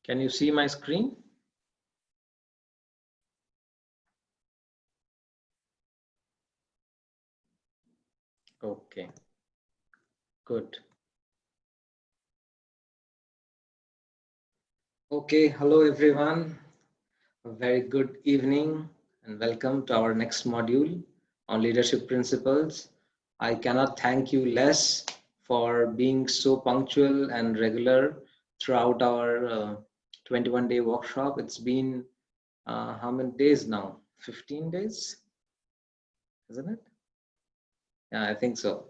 Can you see my screen? Okay, good. Okay, hello everyone. A very good evening and welcome to our next module on leadership principles. I cannot thank you less for being so punctual and regular throughout our 21-day workshop. It's been how many days now? 15 days, isn't it? Yeah, I think so.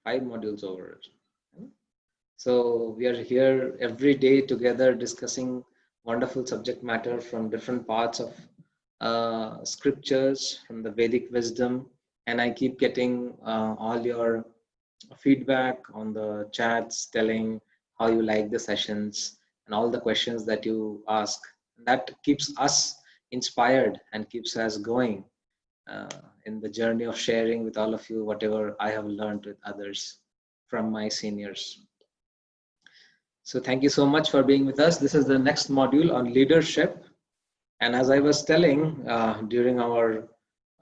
5 modules over. So we are here every day together discussing wonderful subject matter from different parts of scriptures, from the Vedic wisdom, and I keep getting all your feedback on the chats telling how you like the sessions and all the questions that you ask. That keeps us inspired and keeps us going uh, in the journey of sharing with all of you whatever I have learned with others from my seniors. So thank you so much for being with us. This is the next module on leadership. And as I was telling during our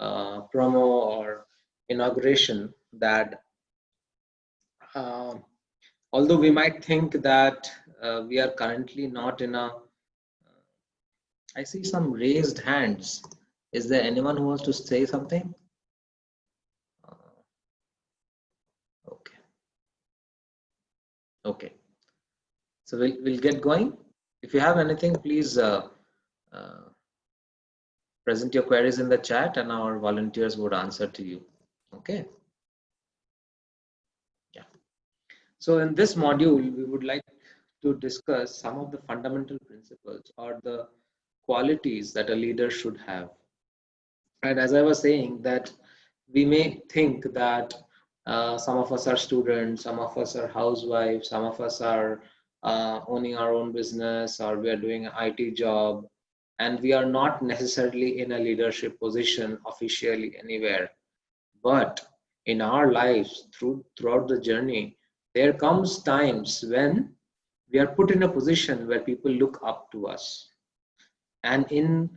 promo or inauguration that uh, although we might think that we are currently not in a, I see some raised hands. Is there anyone who wants to say something? Okay. Okay. So we'll get going. If you have anything, please uh, present your queries in the chat and our volunteers would answer to you. Okay. Yeah. So in this module, we would like to discuss some of the fundamental principles or the qualities that a leader should have. And as I was saying that we may think that some of us are students, some of us are housewives, some of us are owning our own business, or we are doing an IT job, and we are not necessarily in a leadership position officially anywhere. But in our lives, throughout the journey, there comes times when we are put in a position where people look up to us. And in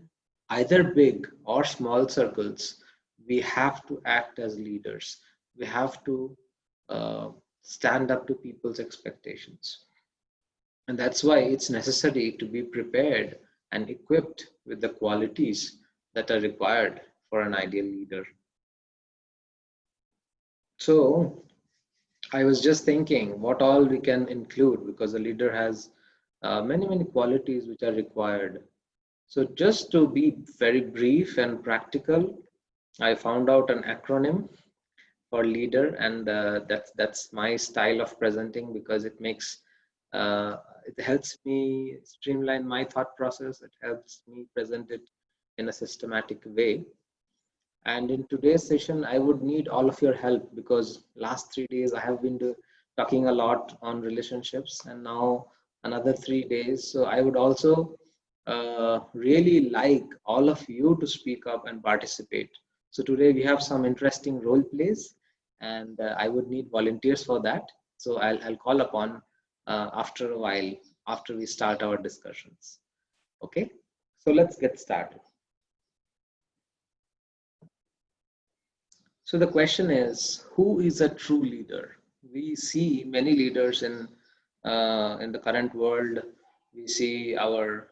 either big or small circles, we have to act as leaders. We have to uh, stand up to people's expectations. And that's why it's necessary to be prepared and equipped with the qualities that are required for an ideal leader. So I was just thinking what all we can include, because a leader has many qualities which are required. So just to be very brief and practical, I found out an acronym for leader, and that's my style of presenting because it helps me streamline my thought process. It helps me present it in a systematic way. And in today's session, I would need all of your help because last 3 days I have been talking a lot on relationships, and now another 3 days. So I would also really like all of you to speak up and participate. So today we have some interesting role plays, and I would need volunteers for that. So I'll call upon after a while, after we start our discussions. Okay, so let's get started. So the question is, who is a true leader? We see many leaders in the current world. We see our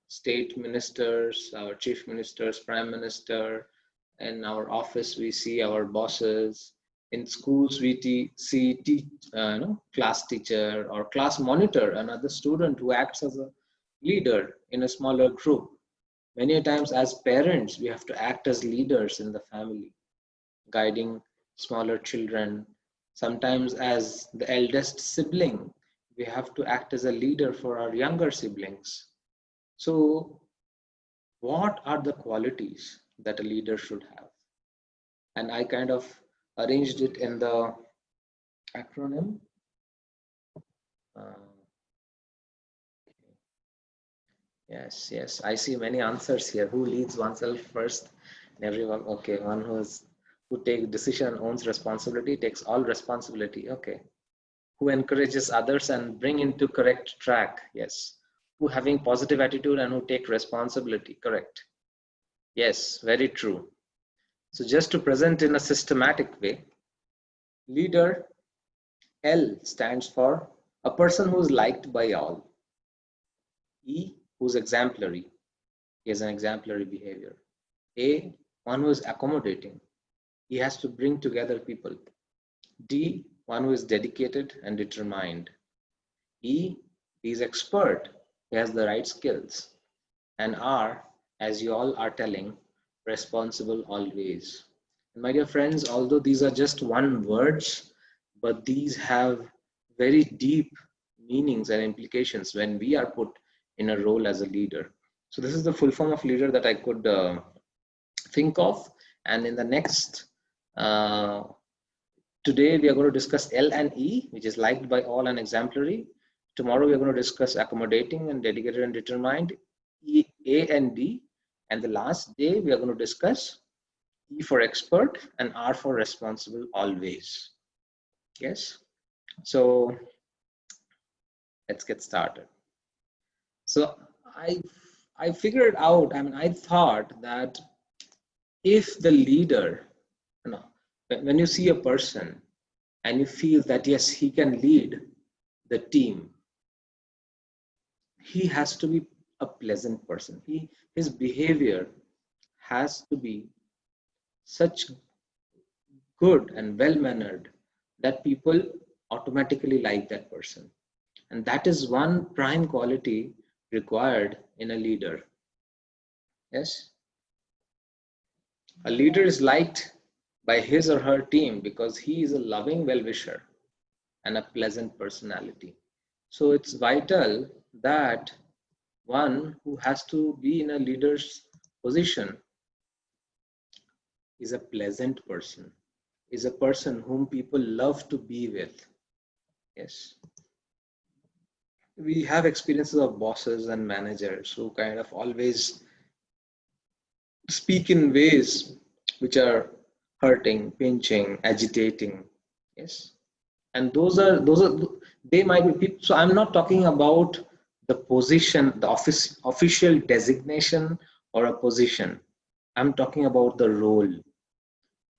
state ministers, our chief ministers, prime minister. In our office, we see our bosses. In schools, we see class teacher or class monitor, another student who acts as a leader in a smaller group. Many times, as parents, we have to act as leaders in the family, guiding smaller children. Sometimes, as the eldest sibling, we have to act as a leader for our younger siblings. So, what are the qualities that a leader should have? And I kind of arranged it in the acronym. Uh, yes, I see many answers here. Who leads oneself first? And everyone, okay, one who takes decision, owns responsibility, takes all responsibility. Okay. Who encourages others and bring into correct track. Yes. who having positive attitude and who take responsibility. Correct. Yes, very true. So just to present in a systematic way, leader, L stands for a person who is liked by all. E, who's exemplary. He has an exemplary behavior. A, one who is accommodating. He has to bring together people. D, one who is dedicated and determined. E, he is expert. He has the right skills. And R, as you all are telling, responsible always. And my dear friends, although these are just one words, but these have very deep meanings and implications when we are put in a role as a leader. So this is the full form of leader that I could think of. And in the next, today we are going to discuss L and E, which is liked by all and exemplary. Tomorrow we are going to discuss accommodating and dedicated and determined, E, A and D. And the last day we are going to discuss E for expert and R for responsible always. Yes. So let's get started. So I figured out, I thought that if the leader, when you see a person and you feel that yes, he can lead the team, he has to be a pleasant person. His behavior has to be such good and well-mannered that people automatically like that person. And that is one prime quality required in a leader. Yes. A leader is liked by his or her team because he is a loving well-wisher and a pleasant personality. So it's vital that one who has to be in a leader's position is a pleasant person, is a person whom people love to be with. Yes. We have experiences of bosses and managers who kind of always speak in ways which are hurting, pinching, agitating. Yes. And those are they might be people. So I'm not talking about the position, the official designation or a position. I'm talking about the role.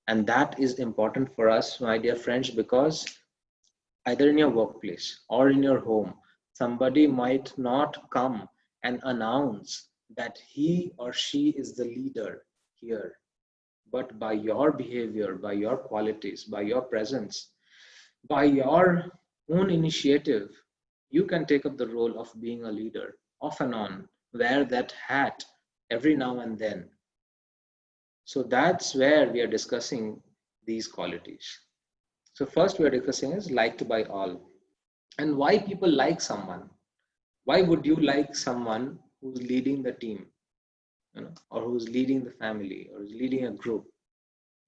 And that is important for us, my dear friends, because either in your workplace or in your home, somebody might not come and announce that he or she is the leader here. But by your behavior, by your qualities, by your presence, by your own initiative, you can take up the role of being a leader off and on, wear that hat every now and then. So that's where we are discussing these qualities. So first we are discussing is liked by all. And why people like someone. Why would you like someone who's leading the team, or who's leading the family, or is leading a group?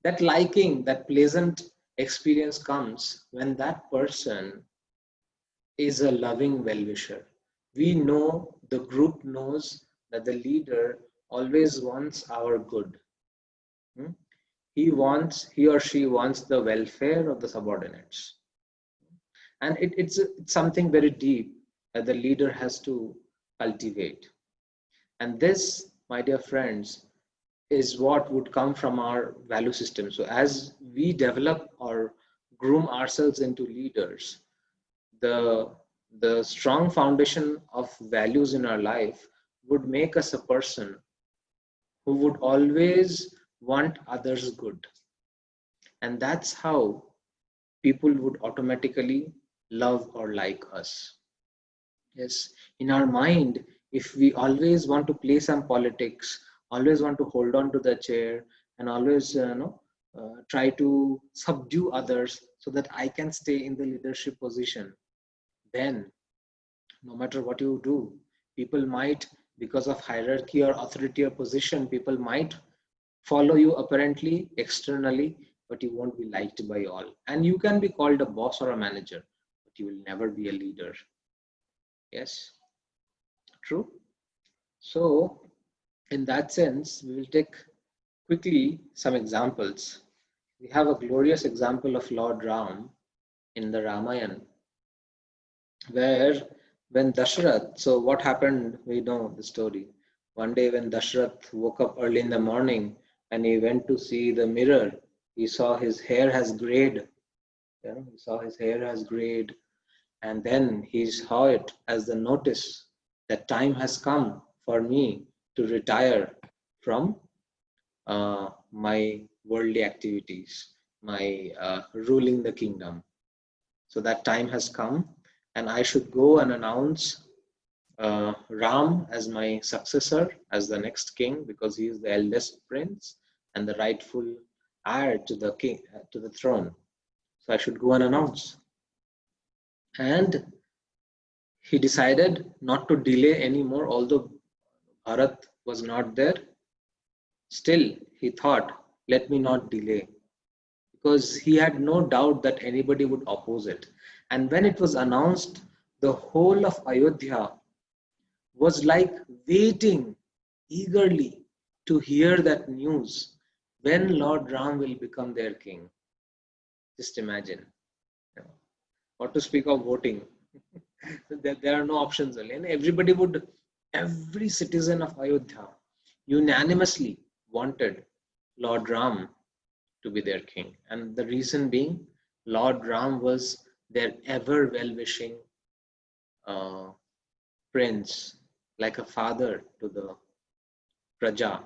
That liking, that pleasant experience comes when that person is a loving well-wisher. We know, the group knows that the leader always wants our good. He or she wants the welfare of the subordinates. And it's something very deep that the leader has to cultivate. And this, my dear friends, is what would come from our value system. So as we develop or groom ourselves into leaders, the strong foundation of values in our life would make us a person who would always want others good. And that's how people would automatically love or like us. Yes, in our mind, if we always want to play some politics, always want to hold on to the chair, and always try to subdue others so that I can stay in the leadership position, then no matter what you do, people might, because of hierarchy or authority or position, people might follow you apparently externally, but you won't be liked by all. And you can be called a boss or a manager, but you will never be a leader. Yes, true. So in that sense, we will take quickly some examples. We have a glorious example of Lord Ram in the Ramayana, where when Dashrath, so what happened, we know the story. One day when Dashrath woke up early in the morning and he went to see the mirror, he saw his hair has grayed. He saw his hair has grayed, and then he saw it as the notice that time has come for me to retire from my worldly activities, my ruling the kingdom. So that time has come, and I should go and announce Ram as my successor, as the next king, because he is the eldest prince and the rightful heir to the king, to the throne. So I should go and announce. And he decided not to delay anymore, although Bharat was not there. Still, he thought, let me not delay, because he had no doubt that anybody would oppose it. And when it was announced, the whole of Ayodhya was like waiting eagerly to hear that news when Lord Ram will become their king. Just imagine. What to speak of voting? There are no options. And every citizen of Ayodhya unanimously wanted Lord Ram to be their king. And the reason being, Lord Ram was their ever well-wishing uh, prince, like a father to the praja,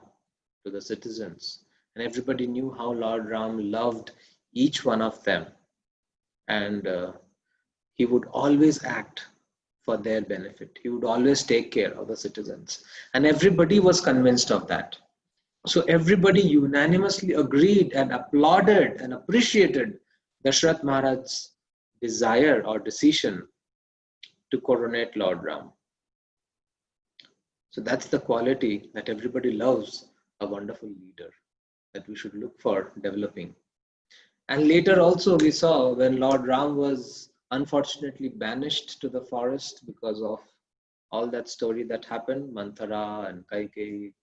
to the citizens. And everybody knew how Lord Ram loved each one of them. And he would always act for their benefit. He would always take care of the citizens. And everybody was convinced of that. So everybody unanimously agreed and applauded and appreciated Dashrath Maharaj's desire or decision to coronate Lord Ram. So that's the quality that everybody loves a wonderful leader, that we should look for developing. And later also we saw when Lord Ram was unfortunately banished to the forest because of all that story that happened, Manthara and Kaikeyi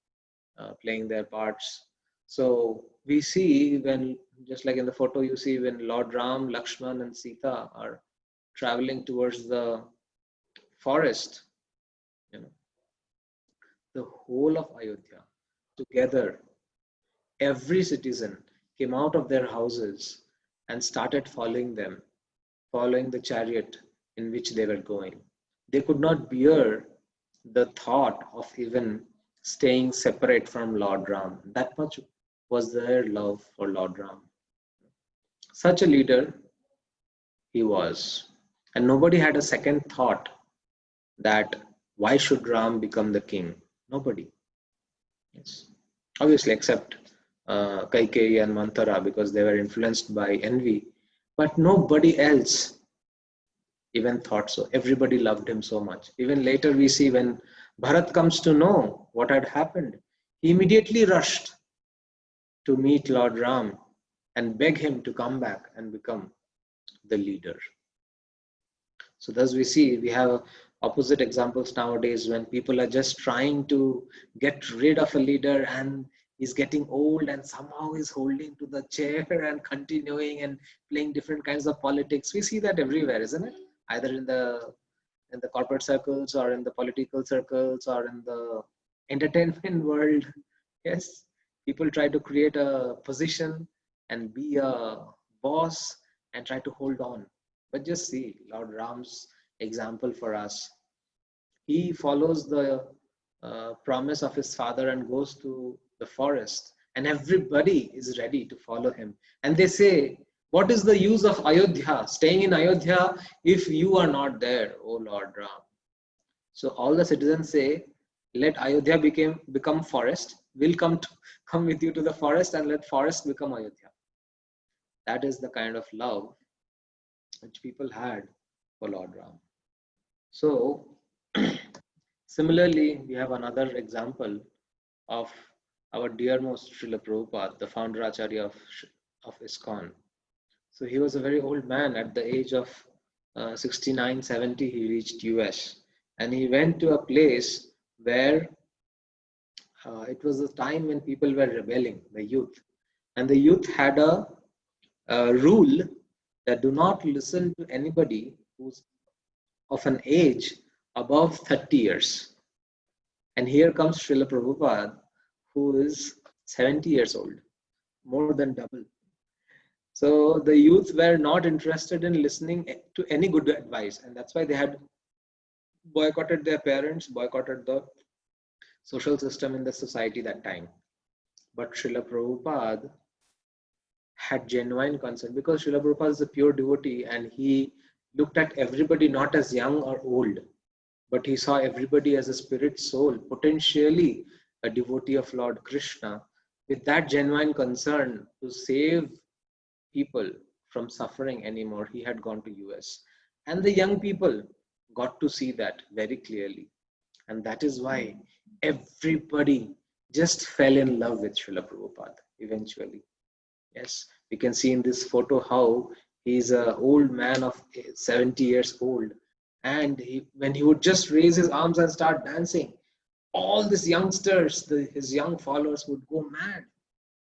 playing their parts. So we see when, just like in the photo, you see when Lord Ram, Lakshman and Sita are traveling towards the forest, the whole of Ayodhya together, every citizen came out of their houses and started following them, following the chariot in which they were going. They could not bear the thought of even staying separate from Lord Ram. That much was their love for Lord Ram. Such a leader he was. And nobody had a second thought that why should Ram become the king? Nobody. Yes. Obviously, except Kaikeyi and Manthara, because they were influenced by envy. But nobody else even thought so. Everybody loved him so much. Even later we see when Bharat comes to know what had happened, he immediately rushed to meet Lord Ram and beg him to come back and become the leader. So thus we see we have opposite examples nowadays when people are just trying to get rid of a leader and he's getting old and somehow he's holding to the chair and continuing and playing different kinds of politics. We see that everywhere, isn't it? Either in the corporate circles or in the political circles or in the entertainment world. Yes, people try to create a position and be a boss and try to hold on. But just see Lord Ram's example for us. He follows the promise of his father and goes to the forest, and everybody is ready to follow him. And they say, what is the use of Ayodhya, staying in Ayodhya, if you are not there, O Lord Ram? So all the citizens say, let Ayodhya become forest. We'll come with you to the forest and let forest become Ayodhya. That is the kind of love which people had for Lord Ram. So similarly, we have another example of our dearmost Srila Prabhupada, the founder Acharya of ISKCON. So he was a very old man. At the age of 69, 70, he reached US. And he went to a place where it was a time when people were rebelling, the youth. And the youth had a rule that do not listen to anybody who's of an age above 30 years. And here comes Srila Prabhupada, who is 70 years old, more than double. So the youth were not interested in listening to any good advice, and that's why they had boycotted their parents, boycotted the social system in the society that time. But Srila Prabhupada had genuine concern, because Srila Prabhupada is a pure devotee and he looked at everybody not as young or old, but he saw everybody as a spirit soul, potentially a devotee of Lord Krishna, with that genuine concern to save people from suffering anymore. He had gone to US, and the young people got to see that very clearly, and that is why everybody just fell in love with Srila Prabhupada eventually. Yes, we can see in this photo how he's an old man of 70 years old, and when he would just raise his arms and start dancing, all these youngsters, his young followers, would go mad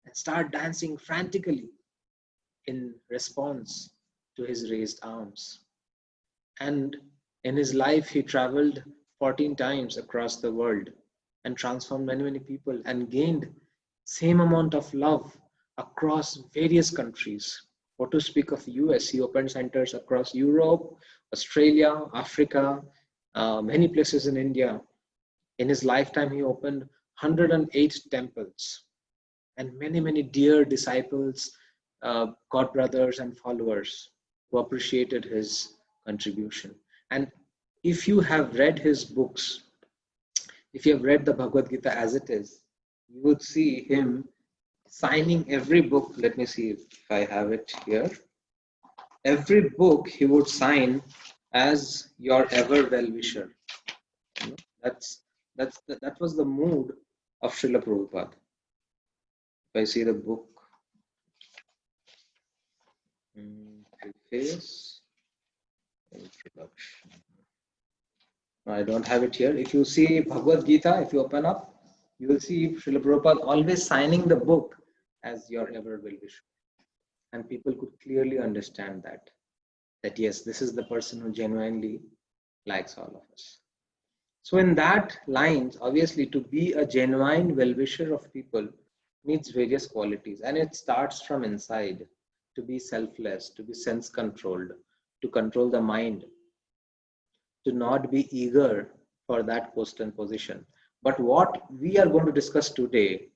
and start dancing frantically in response to his raised arms. And in his life, he traveled 14 times across the world and transformed many people and gained same amount of love across various countries. What to speak of US? He opened centers across Europe, Australia, Africa, many places in India. In his lifetime, he opened 108 temples, and many dear disciples, god brothers and followers who appreciated his contribution. And if you have read his books, if you have read the Bhagavad Gita as it is, you would see him signing every book. Let me see if I have it here. Every book he would sign as your ever well-wisher. That was the mood of Srila Prabhupada. If I see the book, preface, introduction. I don't have it here. If you see Bhagavad Gita, if you open up, you will see Srila Prabhupada always signing the book as your ever well-wisher. And people could clearly understand that yes, this is the person who genuinely likes all of us. So in that lines, obviously, to be a genuine well-wisher of people needs various qualities, and it starts from inside. To be selfless, to be sense-controlled, to control the mind, to not be eager for that post and position. But what we are going to discuss today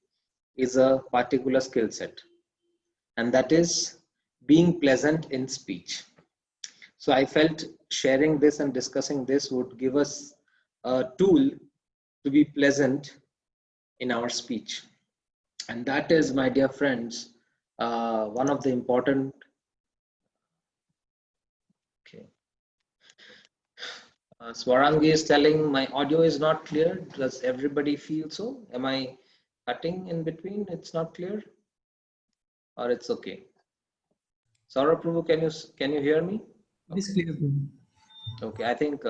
is a particular skill set, and that is being pleasant in speech. So I felt sharing this and discussing this would give us a tool to be pleasant in our speech. And that is, my dear friends, one of the important. Okay. Swarangi is telling my audio is not clear. Does everybody feel so? Am I cutting in between? It's not clear, or it's okay? Saurabh Prabhu, can you hear me? It is clear. Okay, I think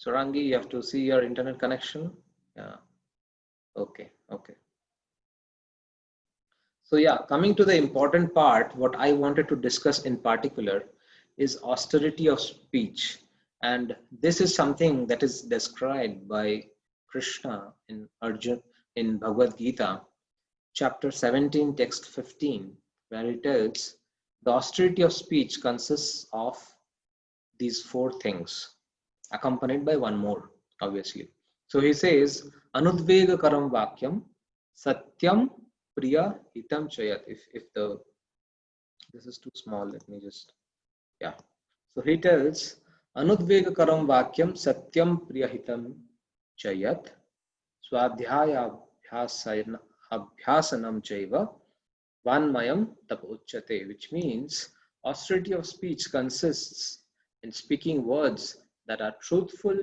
Swarangi, you have to see your internet connection. Yeah. Okay. So yeah, coming to the important part, what I wanted to discuss in particular is austerity of speech. And this is something that is described by Krishna in Arjuna in Bhagavad Gita, chapter 17, text 15, where he tells the austerity of speech consists of these four things, accompanied by one more, obviously. So he says, Anudvega karam vakyam, satyam priya hitam chayat. If this is too small, let me just, yeah. So he tells, Anudvega karam vakyam, satyam priya hitam chayat, swadhyaya abhyasanam chaiva, vanmayam tap uchyate, which means austerity of speech consists in speaking words that are truthful,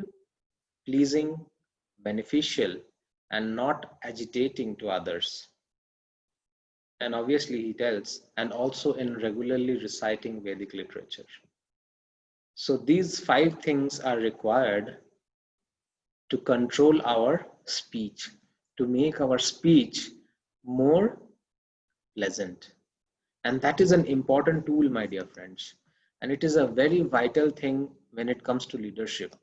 pleasing, beneficial, and not agitating to others. And obviously he tells, and also in regularly reciting Vedic literature. So these 5 things are required to control our speech, to make our speech more pleasant. And that is an important tool, my dear friends. And it is a very vital thing when it comes to leadership.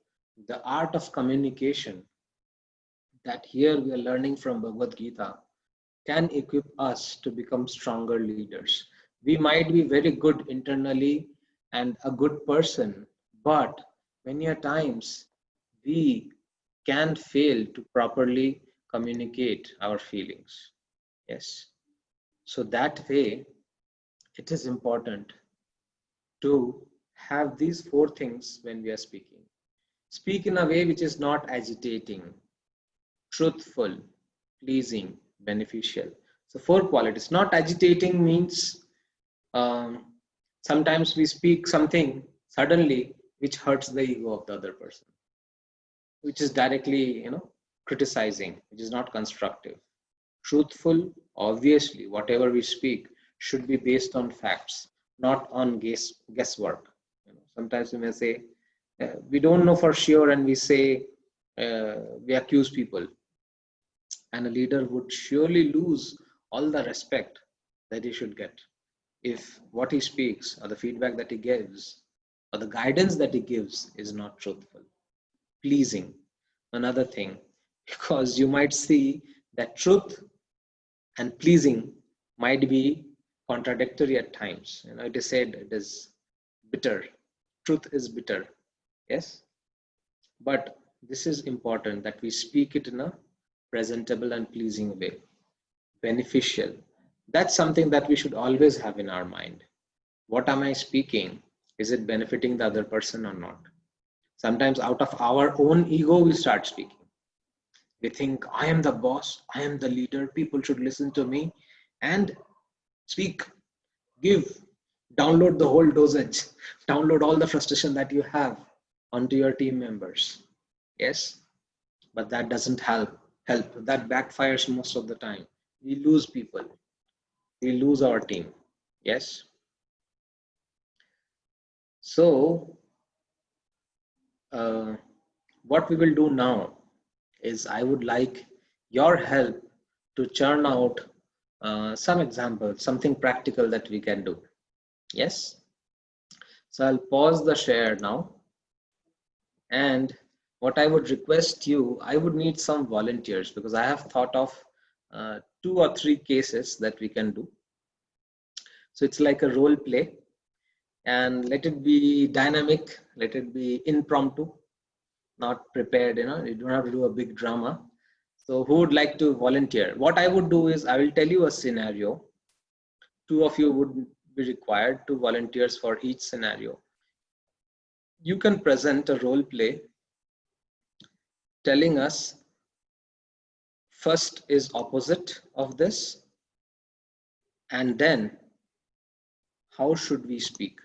the art of communication that here we are learning from Bhagavad Gita can equip us to become stronger leaders. We might be very good internally and a good person, but many a times we can fail to properly communicate our feelings. Yes. So that way, it is important to have these four things when we are speaking. Speak in a way which is not agitating, truthful, pleasing, beneficial. So four qualities. Not agitating means um, sometimes we speak something suddenly which hurts the ego of the other person, which is directly, criticizing, which is not constructive. Truthful, obviously, whatever we speak should be based on facts, not on guesswork. Sometimes we may say, we don't know for sure, and we say, we accuse people, and a leader would surely lose all the respect that he should get if what he speaks or the feedback that he gives or the guidance that he gives is not truthful. Pleasing, another thing, because you might see that truth and pleasing might be contradictory at times. It is said it is bitter. Truth is bitter. Yes. But this is important that we speak it in a presentable and pleasing way. Beneficial. That's something that we should always have in our mind. What am I speaking? Is it benefiting the other person or not? Sometimes out of our own ego, we start speaking. We think, I am the boss, I am the leader, people should listen to me and speak, give, download the whole dosage, download all the frustration that you have onto your team members. Yes, but that doesn't help. That backfires most of the time. We lose people, we lose our team. Yes. So what we will do now is I would like your help to churn out some examples, something practical that we can do. Yes. So I'll pause the share now. And what I would request you, I would need some volunteers because I have thought of 2 or 3 cases that we can do. So it's like a role play, and let it be dynamic, let it be impromptu, not prepared, you don't have to do a big drama. So who would like to volunteer? What I would do is I will tell you a scenario. 2 of you would be required, 2 volunteers for each scenario. You can present a role play telling us first is opposite of this, and then how should we speak.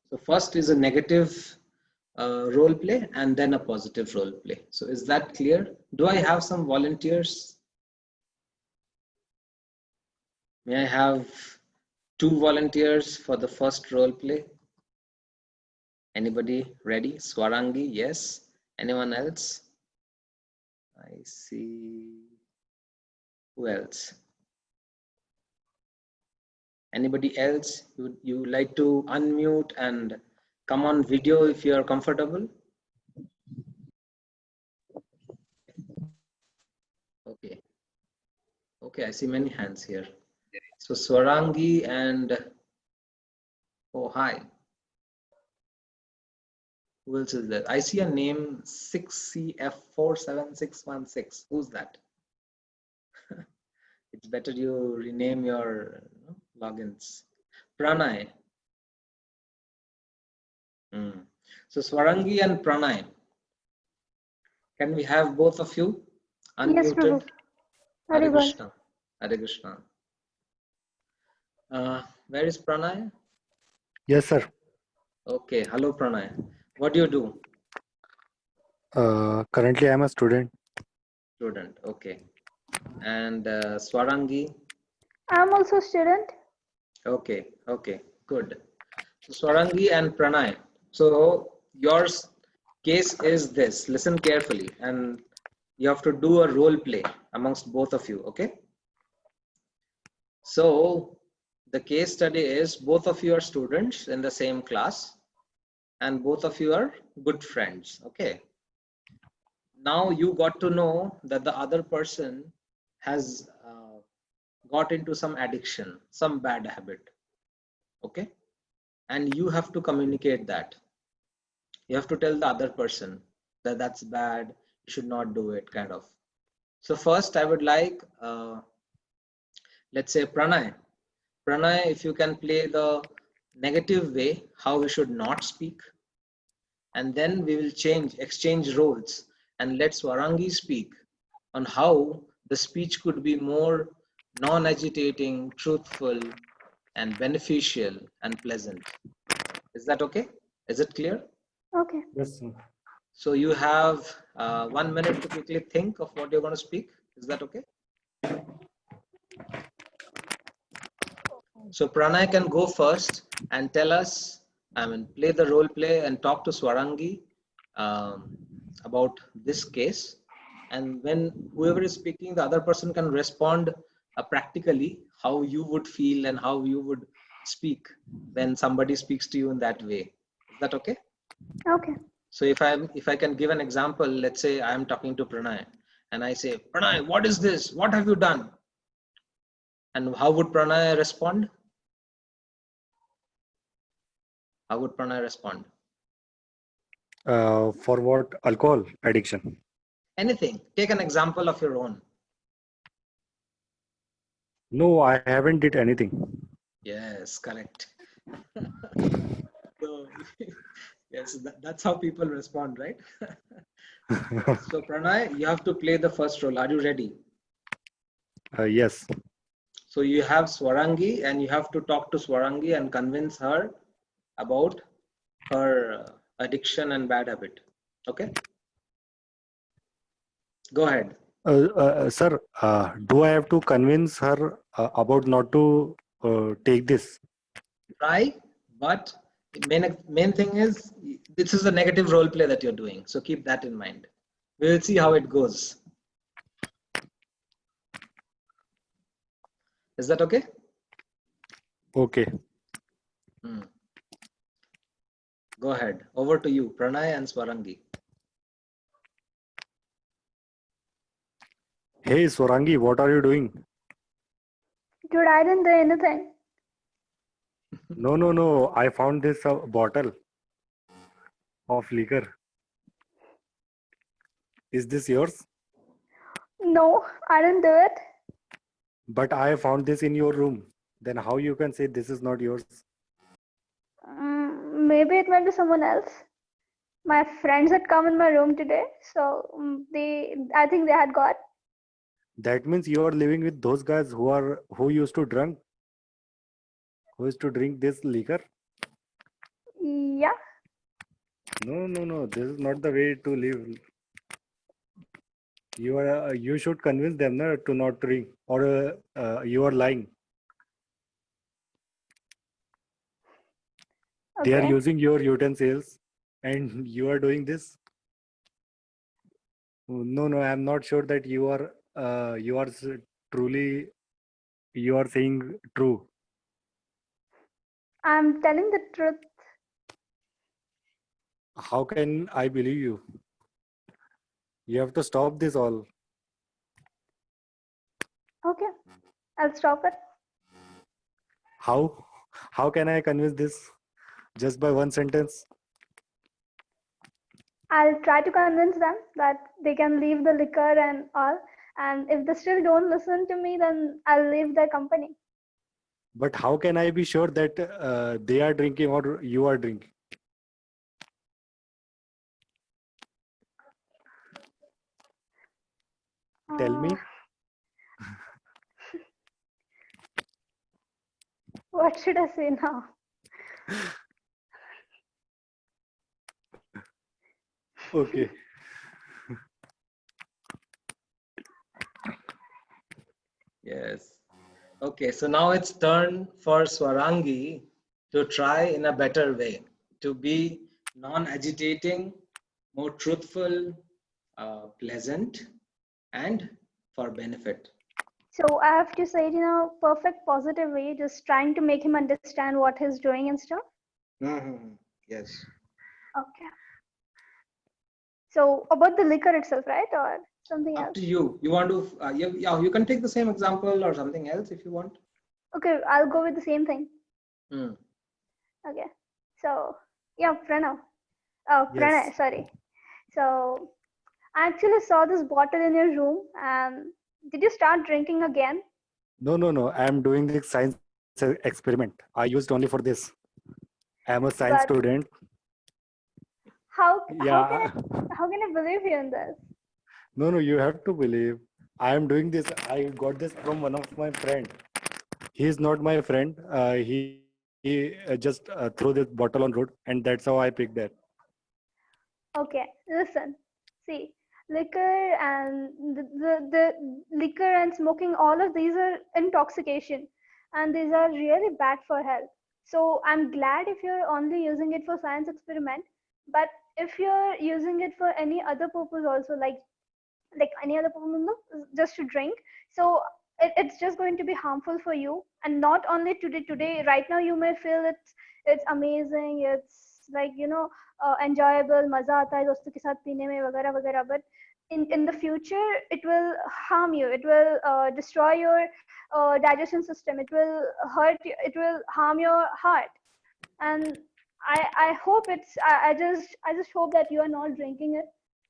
So first is a negative role play and then a positive role play. So is that clear? Do I have some volunteers? May I have 2 volunteers for the first role play? Anybody ready? Swarangi, yes. Anyone else? I see. Who else? Anybody else? You like to unmute and come on video if you are comfortable? Okay. Okay, I see many hands here. So Swarangi and, oh, hi. Who else is there? I see a name 6CF47616. Who's that? It's better you rename your logins. Pranay. So Swarangi and Pranay. Can we have both of you unmuted? Yes, Prabhu. Hare Krishna. Hare Krishna. Where is Pranay? Yes, sir. Okay. Hello, Pranay. What do you do? Currently, I am a student. Student. Okay. And Swarangi? I'm also a student. Okay. Okay. Good. So Swarangi and Pranay. So your case is this. Listen carefully, and you have to do a role play amongst both of you. Okay. So the case study is both of you are students in the same class, and both of you are good friends. Okay. Now you got to know that the other person has got into some addiction, some bad habit. Okay. And you have to communicate that. You have to tell the other person that that's bad, you should not do it, kind of. So first I would like, let's say Pranay. Pranay, if you can play the negative way, how we should not speak, and then we will exchange roles, and let Swarangi speak on how the speech could be more non-agitating, truthful, and beneficial and pleasant. Is that okay? Is it clear? Okay. Yes, sir. So you have 1 minute to quickly think of what you're going to speak. Is that okay? So Pranay can go first and tell us, play the role play and talk to Swarangi about this case. And when whoever is speaking, the other person can respond practically how you would feel and how you would speak when somebody speaks to you in that way. Is that okay? Okay. So if I can give an example, let's say I am talking to Pranay and I say, Pranay, what is this? What have you done? And how would Pranay respond? How would Pranay respond? For what? Alcohol addiction. Anything. Take an example of your own. No, I haven't did anything. Yes, correct. So, yes, that's how people respond, right? So Pranay, you have to play the first role. Are you ready? Yes. So you have Swarangi and you have to talk to Swarangi and convince her about her addiction and bad habit. Okay? Go ahead. Sir, do I have to convince her about not to take this? Try, but main thing is this is a negative role play that you're doing. So keep that in mind. We will see how it goes. Is that okay? Okay. Go ahead. Over to you, Pranay and Swarangi. Hey, Swarangi, what are you doing? Dude, I didn't do anything. No. I found this bottle of liquor. Is this yours? No, I didn't do it. But I found this in your room. Then how you can say this is not yours? Maybe it might be someone else. My friends had come in my room today, so I think they had got. That means you are living with those guys who used to drink this liquor. Yeah. No. This is not the way to live. You should convince them to not drink, or you are lying. They are Okay. using your utensils, and you are doing this. No. I am not sure that you are truly you are saying true. I'm telling the truth. How can I believe you? You have to stop this all. Okay. I'll stop it. How? How can I convince this just by one sentence? I'll try to convince them that they can leave the liquor and all. And if they still don't listen to me, then I'll leave their company. But how can I be sure that they are drinking or you are drinking? Tell me. What should I say now? Okay. Yes. Okay, so now it's turn for Swarangi to try in a better way, to be non-agitating, more truthful, pleasant, and for benefit. So I have to say it in a perfect positive way, just trying to make him understand what he's doing and stuff. Yes. Okay. So about the liquor itself, right? Or something Up else? to you. You want to, you can take the same example or something else if you want. Okay, I'll go with the same thing. Hmm. Okay. So, yeah, Pranav. Oh, Yes. Pranay, sorry. So, I actually saw this bottle in your room, and did you start drinking again? No, no, no. I am doing the science experiment. I used only for this. I am a science But student. how can Yeah. I believe you in this? No, no. You have to believe. I am doing this. I got this from one of my friend. He is not my friend. He just threw this bottle on road, and that's how I picked that. Okay, listen. See, liquor and the liquor and smoking, all of these are intoxication, and these are really bad for health. So I'm glad if you're only using it for science experiment, but if you're using it for any other purpose also, like any other purpose, no, just to drink, so it's just going to be harmful for you. And not only today, right now you may feel it's amazing, it's like enjoyable, मजा आता है दोस्तों के साथ पीने में वगैरह वगैरह, but in the future it will harm you, it will destroy your digestion system, it will hurt you, it will harm your heart. And I hope I just hope that you are not drinking it.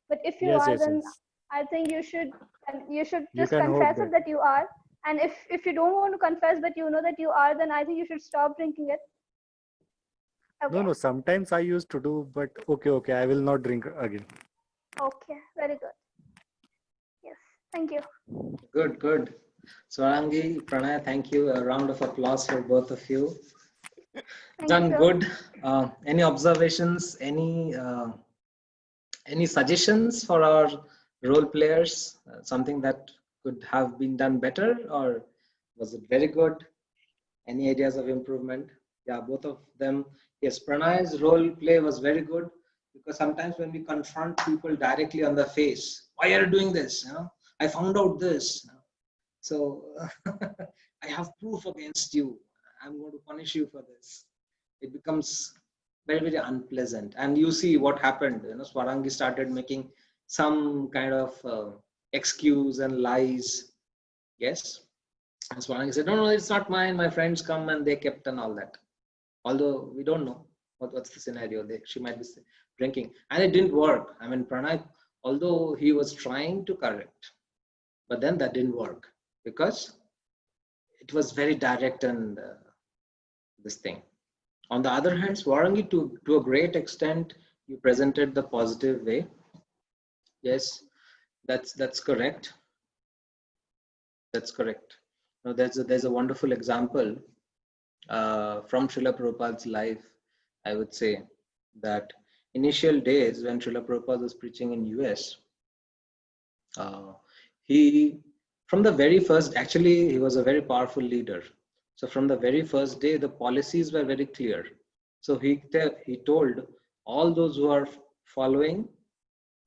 But if you Yes, are, yes, then yes. I think you should You just can hope confess that. it that you are. And if you don't want to confess but you know that you are, then I think you should stop drinking it. No, Okay. no. Sometimes I used to do, but okay, okay. I will not drink again. Okay. Very good. Yes. Thank you. Good, good. Swarangi, Pranay, thank you. A round of applause for both of you. Thank you, Done sir. good. Any observations? Any suggestions for our role players? Something that could have been done better, or was it very good? Any ideas of improvement? Yeah, both of them. Yes, Pranay's role play was very good, because sometimes when we confront people directly on the face, why are you doing this? I found out this. So I have proof against you. I'm going to punish you for this. It becomes very, very unpleasant. And you see what happened. Swarangi started making some kind of excuse and lies. Yes. And Swarangi said, no, no, it's not mine. My friends come and they kept and all that. Although we don't know what's the scenario. She might be drinking. And it didn't work. I mean, Pranay, although he was trying to correct, but then that didn't work, because it was very direct and this thing. On the other hand, Swarangi, to a great extent, you presented the positive way. Yes, that's correct. That's correct. Now, there's a wonderful example from Srila Prabhupada's life. I would say that initial days when Srila Prabhupada was preaching in US, uh, he from the very first, actually he was a very powerful leader. So from the very first day, the policies were very clear. So he told all those who are following,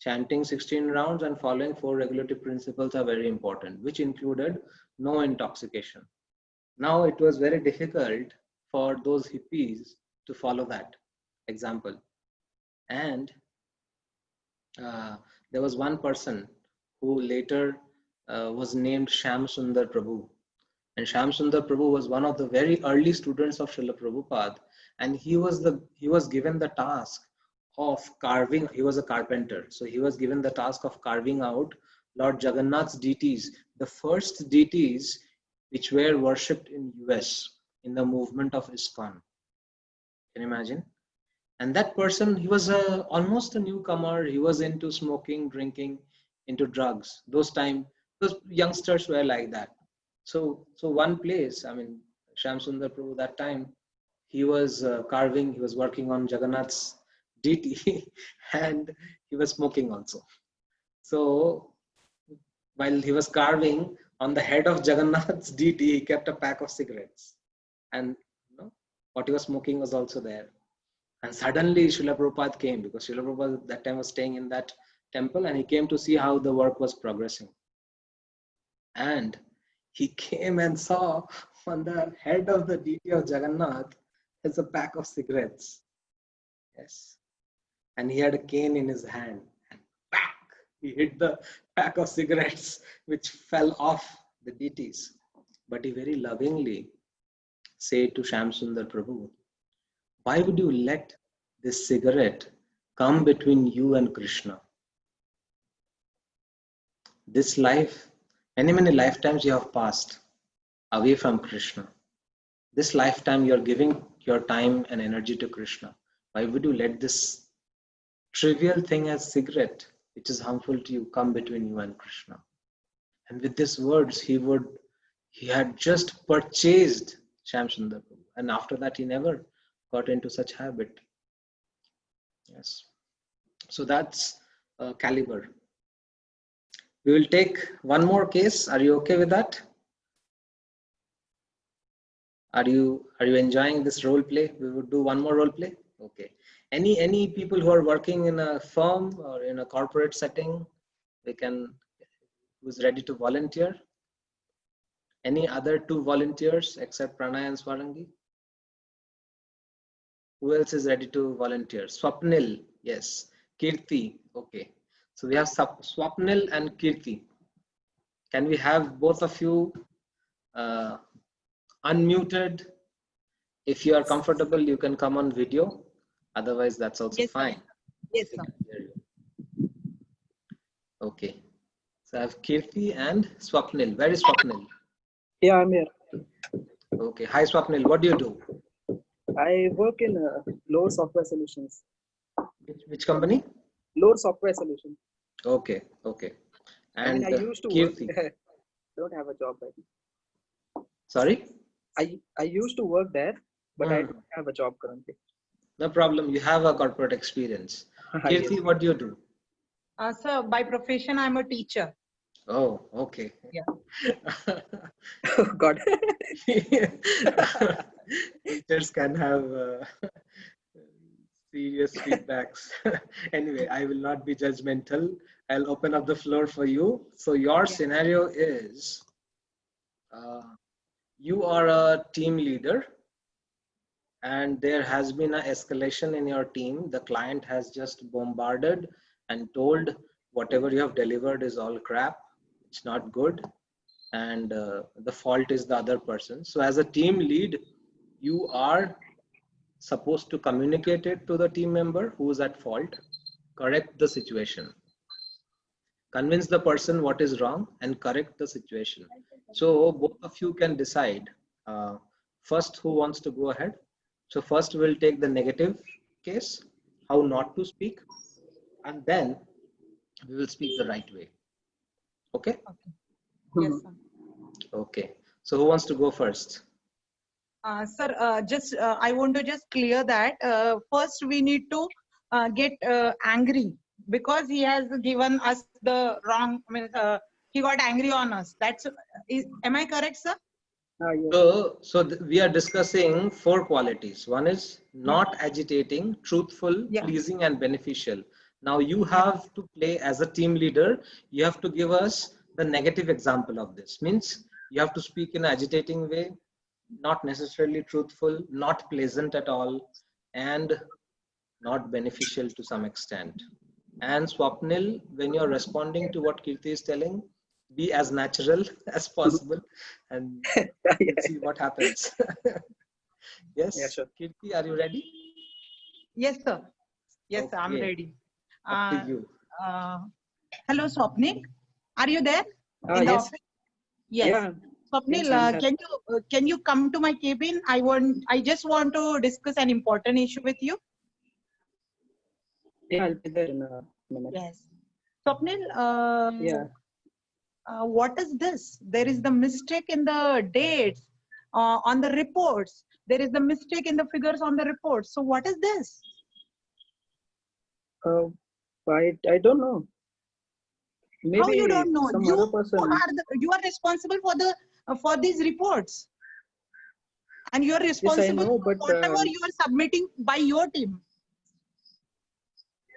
chanting 16 rounds and following 4 regulative principles are very important, which included no intoxication. Now it was very difficult for those hippies to follow that example. And uh, there was one person who later was named Sham Sundar Prabhu. And Sham Sundar Prabhu was one of the very early students of Srila Prabhupada. And he was given the task of carving, he was a carpenter. So he was given the task of carving out Lord Jagannath's deities, the first deities which were worshipped in US in the movement of ISKCON. Can you imagine? And that person, he was almost a newcomer. He was into smoking, drinking, into drugs. Those youngsters were like that. So one place, I mean, Sham Sundar Prabhu, that time he was carving, he was working on Jagannath's deity, and he was smoking also. So while he was carving on the head of Jagannath's deity, he kept a pack of cigarettes, and what he was smoking was also there. And suddenly Srila Prabhupada came, because Srila Prabhupada that time was staying in that temple, and he came to see how the work was progressing. And he came and saw on the head of the deity of Jagannath is a pack of cigarettes. Yes. and he had a cane in his hand. And whack! He hit the pack of cigarettes, which fell off the deities. But he very lovingly said to Shamsundar Prabhu, why would you let this cigarette come between you and Krishna? This life, many lifetimes you have passed away from Krishna. This lifetime you are giving your time and energy to Krishna. Why would you let this trivial thing as cigarette, which is harmful to you, come between you and Krishna? And with these words, he had just purchased Shamsundar Prabhu. And after that, he never got into such habit. Yes. So that's caliber. We will take one more case. Are you okay with that? Are you enjoying this role play? We would do one more role play. Okay. Any people who are working in a firm or in a corporate setting, who's ready to volunteer? Any other two volunteers except Pranay and Swarangi? Who else is ready to volunteer? Swapnil, yes. Kirti, okay. So we have Swapnil and Kirti. Can we have both of you unmuted? If you are comfortable, you can come on video. Otherwise, that's also Yes, fine. Yes, We sir. can hear you. Okay. So I have Kirti and Swapnil. Where is Swapnil? Yeah, I'm here. Okay. Hi, Swapnil. What do you do? I work in Lore Software Solutions. Which company? Lore Software Solutions. Okay. Okay. I mean, And I used to Kirti. work. Don't have a job right now. Sorry? I used to work there, but I Hmm. don't have a job currently. No problem. You have a corporate experience. Yes. Kirti, what do you do? Sir, by profession, I'm a teacher. Oh, okay. Yeah. Oh, God. Teachers can have serious feedbacks. Anyway, I will not be judgmental. I'll open up the floor for you. So your scenario is you are a team leader and there has been an escalation in your team. The client has just bombarded and told whatever you have delivered is all crap. It's not good. And the fault is the other person. So as a team lead, you are supposed to communicate it to the team member who is at fault, correct the situation, convince the person what is wrong and correct the situation. So both of you can decide first who wants to go ahead. So first we'll take the negative case, how not to speak, and then we will speak the right way. Okay? Yes, sir. Okay. So who wants to go first? Sir, I want to just clear that first we need to get angry because he has given us the wrong. I mean, he got angry on us. Am I correct, sir? Yes. So we are discussing 4 qualities. One is not agitating, truthful, Yeah. pleasing, and beneficial. Now you have to play as a team leader. You have to give us the negative example of this. Means you have to speak in an agitating way, not necessarily truthful, not pleasant at all, and not beneficial to some extent. And Swapnil, when you're responding to what Kirti is telling, be as natural as possible and see what happens. Yes, Yeah, sure. Kirti, are you ready? Yes, sir. Yes, sir, I'm Okay. ready. Up to you. Hello, Swapnil. Are you there in the Yes. office? Yes. Yeah. Swapnil, Yes, I'm there. can you come to my cabin? I just want to discuss an important issue with you. Yeah, I'll be there in a minute. Yes. Swapnil, Yeah. what is this? There is the mistake in the dates on the reports. There is the mistake in the figures on the reports. So what is this? I don't know. Maybe How you don't know? some other person. You are responsible for these reports, and you are responsible know, for but, whatever you are submitting by your team.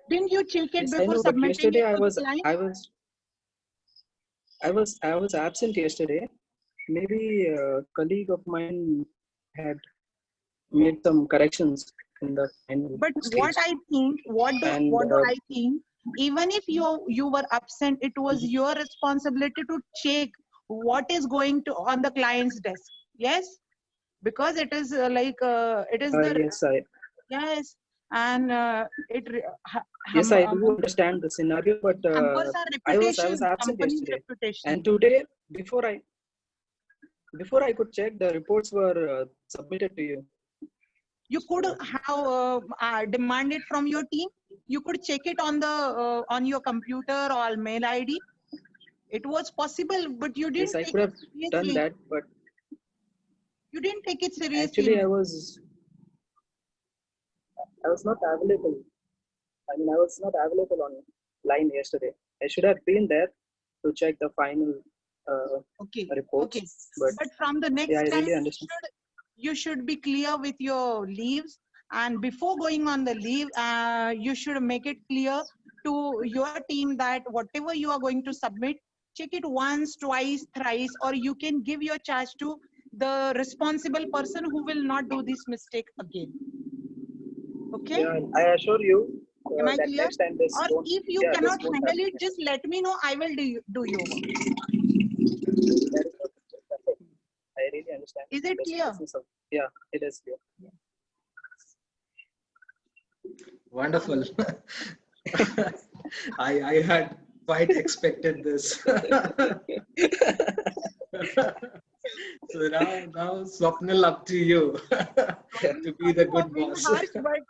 Didn't you check it Yes, I before know, but submitting yesterday it to the client? I was absent yesterday. Maybe a colleague of mine had made some corrections. in the final But stage. what I think, And what do I think? Even if you were absent, it was your responsibility to check what is going to on the client's desk. Yes, because it is it is the yes, yes, and yes, I do understand the scenario, but hampers our I was reputation, absent company's yesterday, reputation. and today before I could check, the reports were submitted to you. You could have demanded from your team. You could check it on your computer or mail ID. It was possible, but you Yes, didn't I take could it have done seriously. that, but You didn't take it seriously. actually I man. was not available. I mean, I was not available on line yesterday. I should have been there to check the final Okay. reports. Okay. But But from the next yeah, I time, really understand. you should be clear with your leaves. And before going on the leave, you should make it clear to your team that whatever you are going to submit, check it once, twice, thrice, or you can give your charge to the responsible person who will not do this mistake again. Okay? Yeah, I assure you Am I that clear? next time this Or won't. if you Yeah, this cannot won't handle happen. it, just let me know. I will do your work. That is what I really understand. Is it the clear? seriousness of- Yeah, it is clear. Wonderful. I had quite expected this. So now Swapnil, up to you to be the Sorry for good being boss. harsh, but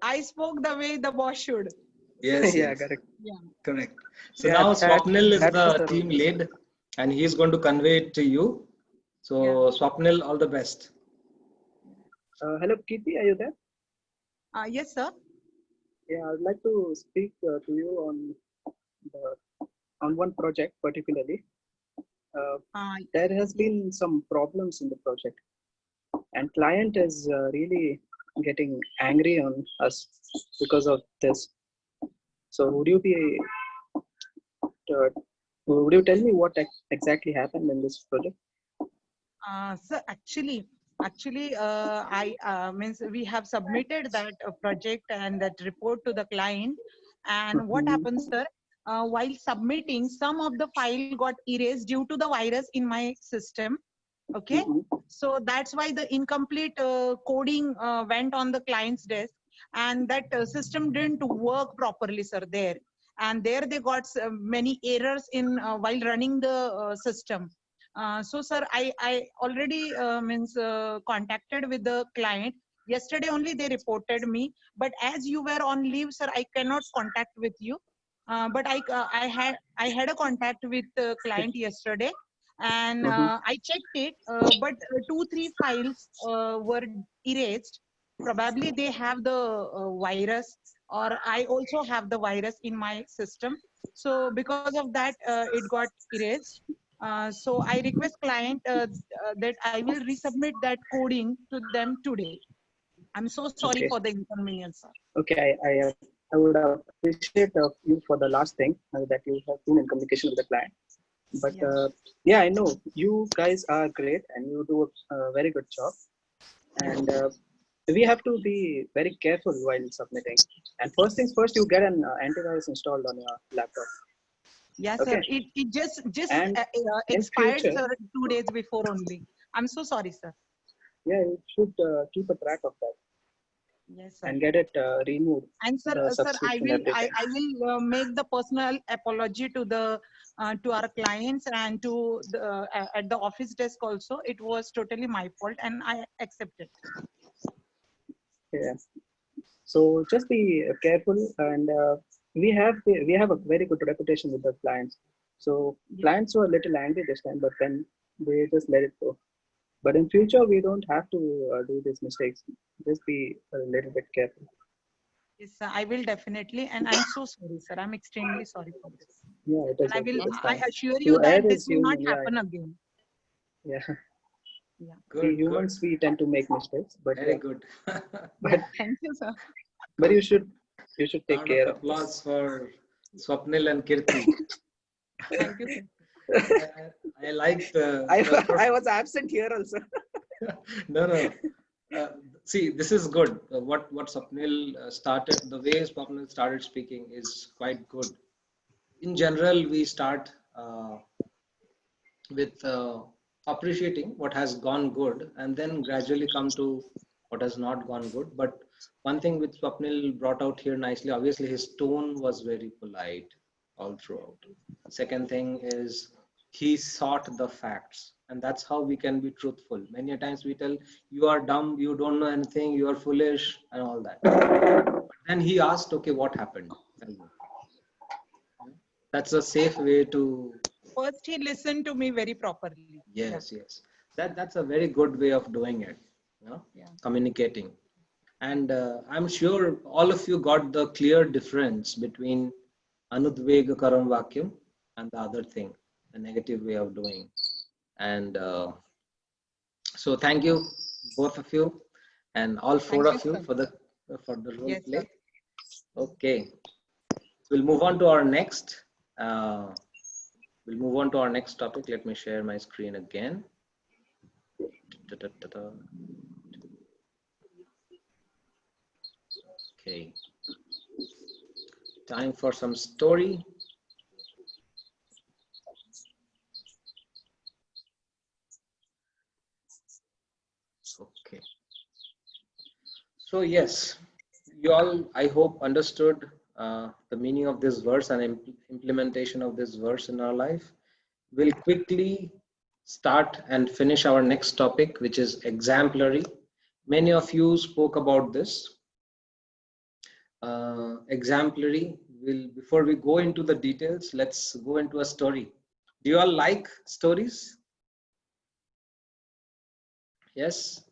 I spoke the way the boss should. Yes, Yeah, yes, correct. Yeah. correct. So Yeah, now Swapnil is that was the the team role. lead, and he's going to convey it to you. So Swapnil, all the best. Hello, Kirti, are you there? Yes, sir. Yeah, I'd like to speak to you on one project particularly. There has been some problems in the project, and client is really getting angry on us because of this. So would you tell me what exactly happened in this project? Sir, actually, I means we have submitted that project and that report to the client. And what happens, sir? While submitting, some of the file got erased due to the virus in my system. Okay, so that's why the incomplete coding went on the client's desk, and that system didn't work properly, sir. There and there they got many errors in while running the system. So, sir, I already contacted with the client. Yesterday only they reported me, but as you were on leave, sir, I cannot contact with you. But I had a contact with the client yesterday, and I checked it. But 2-3 files were erased. Probably they have the virus, or I also have the virus in my system. So because of that, it got erased. So I request client that I will resubmit that coding to them today. I'm so sorry Okay. for the inconvenience, sir. Okay, I would appreciate you for the last thing that you have been in communication with the client. But yeah, I know you guys are great and you do a very good job. And we have to be very careful while submitting. And first things first, you get an antivirus installed on your laptop. Yes, Okay. sir. It just And in expired, future, sir, 2 days before only. I'm so sorry, sir. yeah, you should keep a track of that Yes, sir. and get it renewed. And sir, The sir, subscription, everything. I will make the personal apology to the to our clients and to the at the office desk also. It was totally my fault, and I accept it. Yeah. So just be careful, and we have a very good reputation with the clients. So clients were a little angry this time, but then they just let it go. But in future, we don't have to do these mistakes. Just be a little bit careful. Yes, sir, I will definitely, and I'm so sorry, sir. I'm extremely sorry for this. Yeah, it is. And It's I fine. assure you that Err this is will not human. Yeah, happen again. yeah. Yeah. We Good, humans, we tend to make mistakes, but very yeah. good. But Thank you, sir. but you should take Round care of of this. applause for Swapnil and Kirti. Thank you, sir. I like the I was absent here also. no. Uh, See, this is good. What Swapnil started, the way Swapnil started speaking is quite good. In general, we start with appreciating what has gone good and then gradually come to what has not gone good. But one thing which Swapnil brought out here nicely, obviously his tone was very polite all throughout. Second thing is he sought the facts, and that's how we can be truthful. Many a times we tell you are dumb, you don't know anything, you are foolish, and all that. But then he asked, okay, what happened? Tell me. That's a safe way to. First, he listened to me very properly. Yes, yes. That's a very good way of doing it, Yeah. communicating. And I'm sure all of you got the clear difference between anudvega karam vakyam and the other thing, the negative way of doing. And so thank you, both of you, and all four Thank you, of you sir. for the role Yes, play. sir. Okay, we'll move on to our next. Uh, we'll move on to our next topic. Let me share my screen again. Da-da-da-da. Okay, time for some story. Okay, so yes, you all, I hope, understood the meaning of this verse and implementation of this verse in our life. We'll quickly start and finish our next topic, which is exemplary. Many of you spoke about this. Exemplary. Before we go into the details, let's go into a story. Do you all like stories? Yes.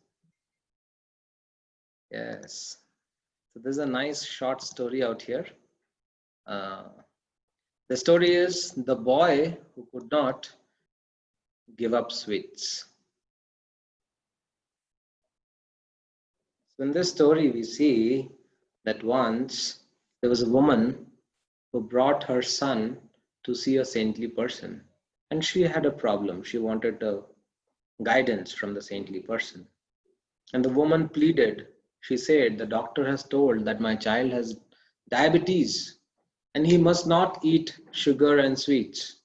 Yes. So there's a nice short story out here. Uh, the story is the boy who could not give up sweets. So in this story, we see that once there was a woman who brought her son to see a saintly person. And she had a problem. She wanted a guidance from the saintly person. And the woman pleaded. She said, the doctor has told that my child has diabetes and he must not eat sugar and sweets.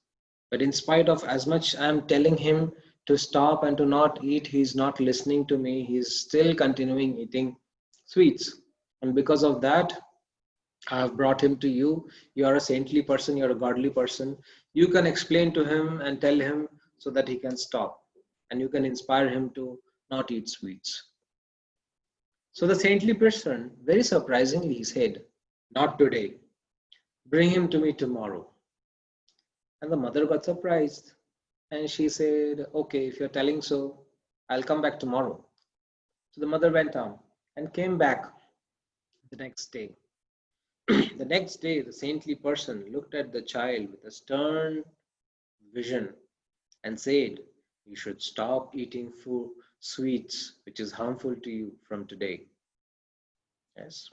But in spite of as much I am telling him to stop and to not eat, he is not listening to me. He is still continuing eating sweets. And because of that, I have brought him to you. You are a saintly person, you're a godly person. You can explain to him and tell him so that he can stop. And you can inspire him to not eat sweets. So the saintly person, very surprisingly, said, not today. Bring him to me tomorrow. And the mother got surprised. And she said, okay, if you're telling so, I'll come back tomorrow. So the mother went on and came back the next day. The next day, the saintly person looked at the child with a stern vision and said, you should stop eating food, sweets, which is harmful to you from today. Yes.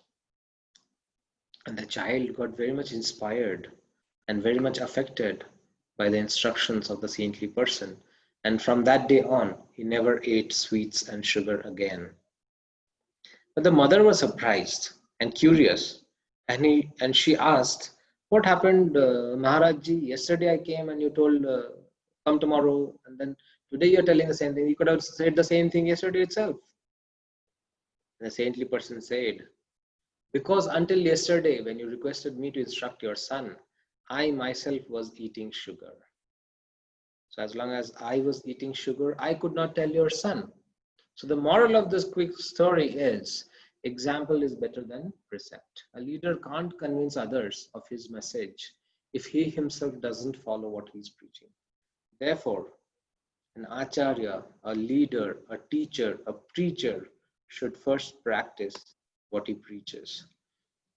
And the child got very much inspired and very much affected by the instructions of the saintly person. And from that day on, he never ate sweets and sugar again. But the mother was surprised and curious, and she asked, "What happened, Maharajji? Yesterday I came and you told come tomorrow, and then today you're telling the same thing. You could have said the same thing yesterday itself." And the saintly person said, "Because until yesterday, when you requested me to instruct your son, I myself was eating sugar. So as long as I was eating sugar, I could not tell your son. So the moral of this quick story is example is better than precept. A leader can't convince others of his message if he himself doesn't follow what he's preaching. Therefore, an acharya, a leader, a teacher, a preacher should first practice what he preaches.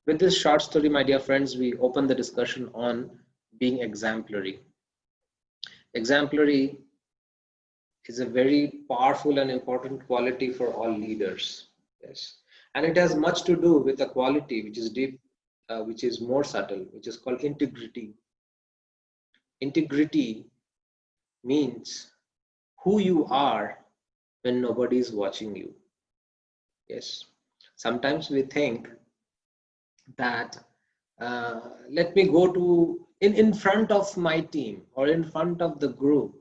With this short story, my dear friends, we open the discussion on being exemplary. Exemplary is a very powerful and important quality for all leaders. Yes, and it has much to do with a quality which is deep, which is more subtle, which is called integrity. Integrity means who you are when nobody is watching you. Yes. Sometimes we think that let me go to in front of my team or in front of the group.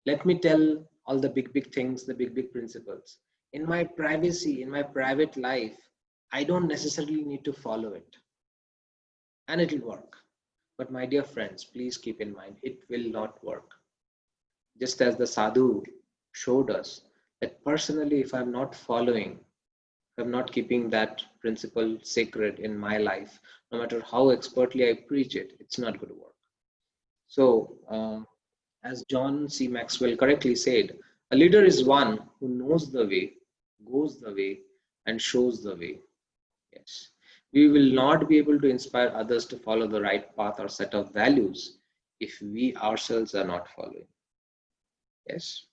Let me tell all the big things, the big principles. In my privacy, in my private life, I don't necessarily need to follow it, and it will work. But my dear friends, please keep in mind, it will not work. Just as the sadhu showed us that personally, if I'm not following, if I'm not keeping that principle sacred in my life, no matter how expertly I preach it, it's not going to work. So, as John C. Maxwell correctly said, a leader is one who knows the way, goes the way, and shows the way. Yes. We will not be able to inspire others to follow the right path or set of values if we ourselves are not following. Yes.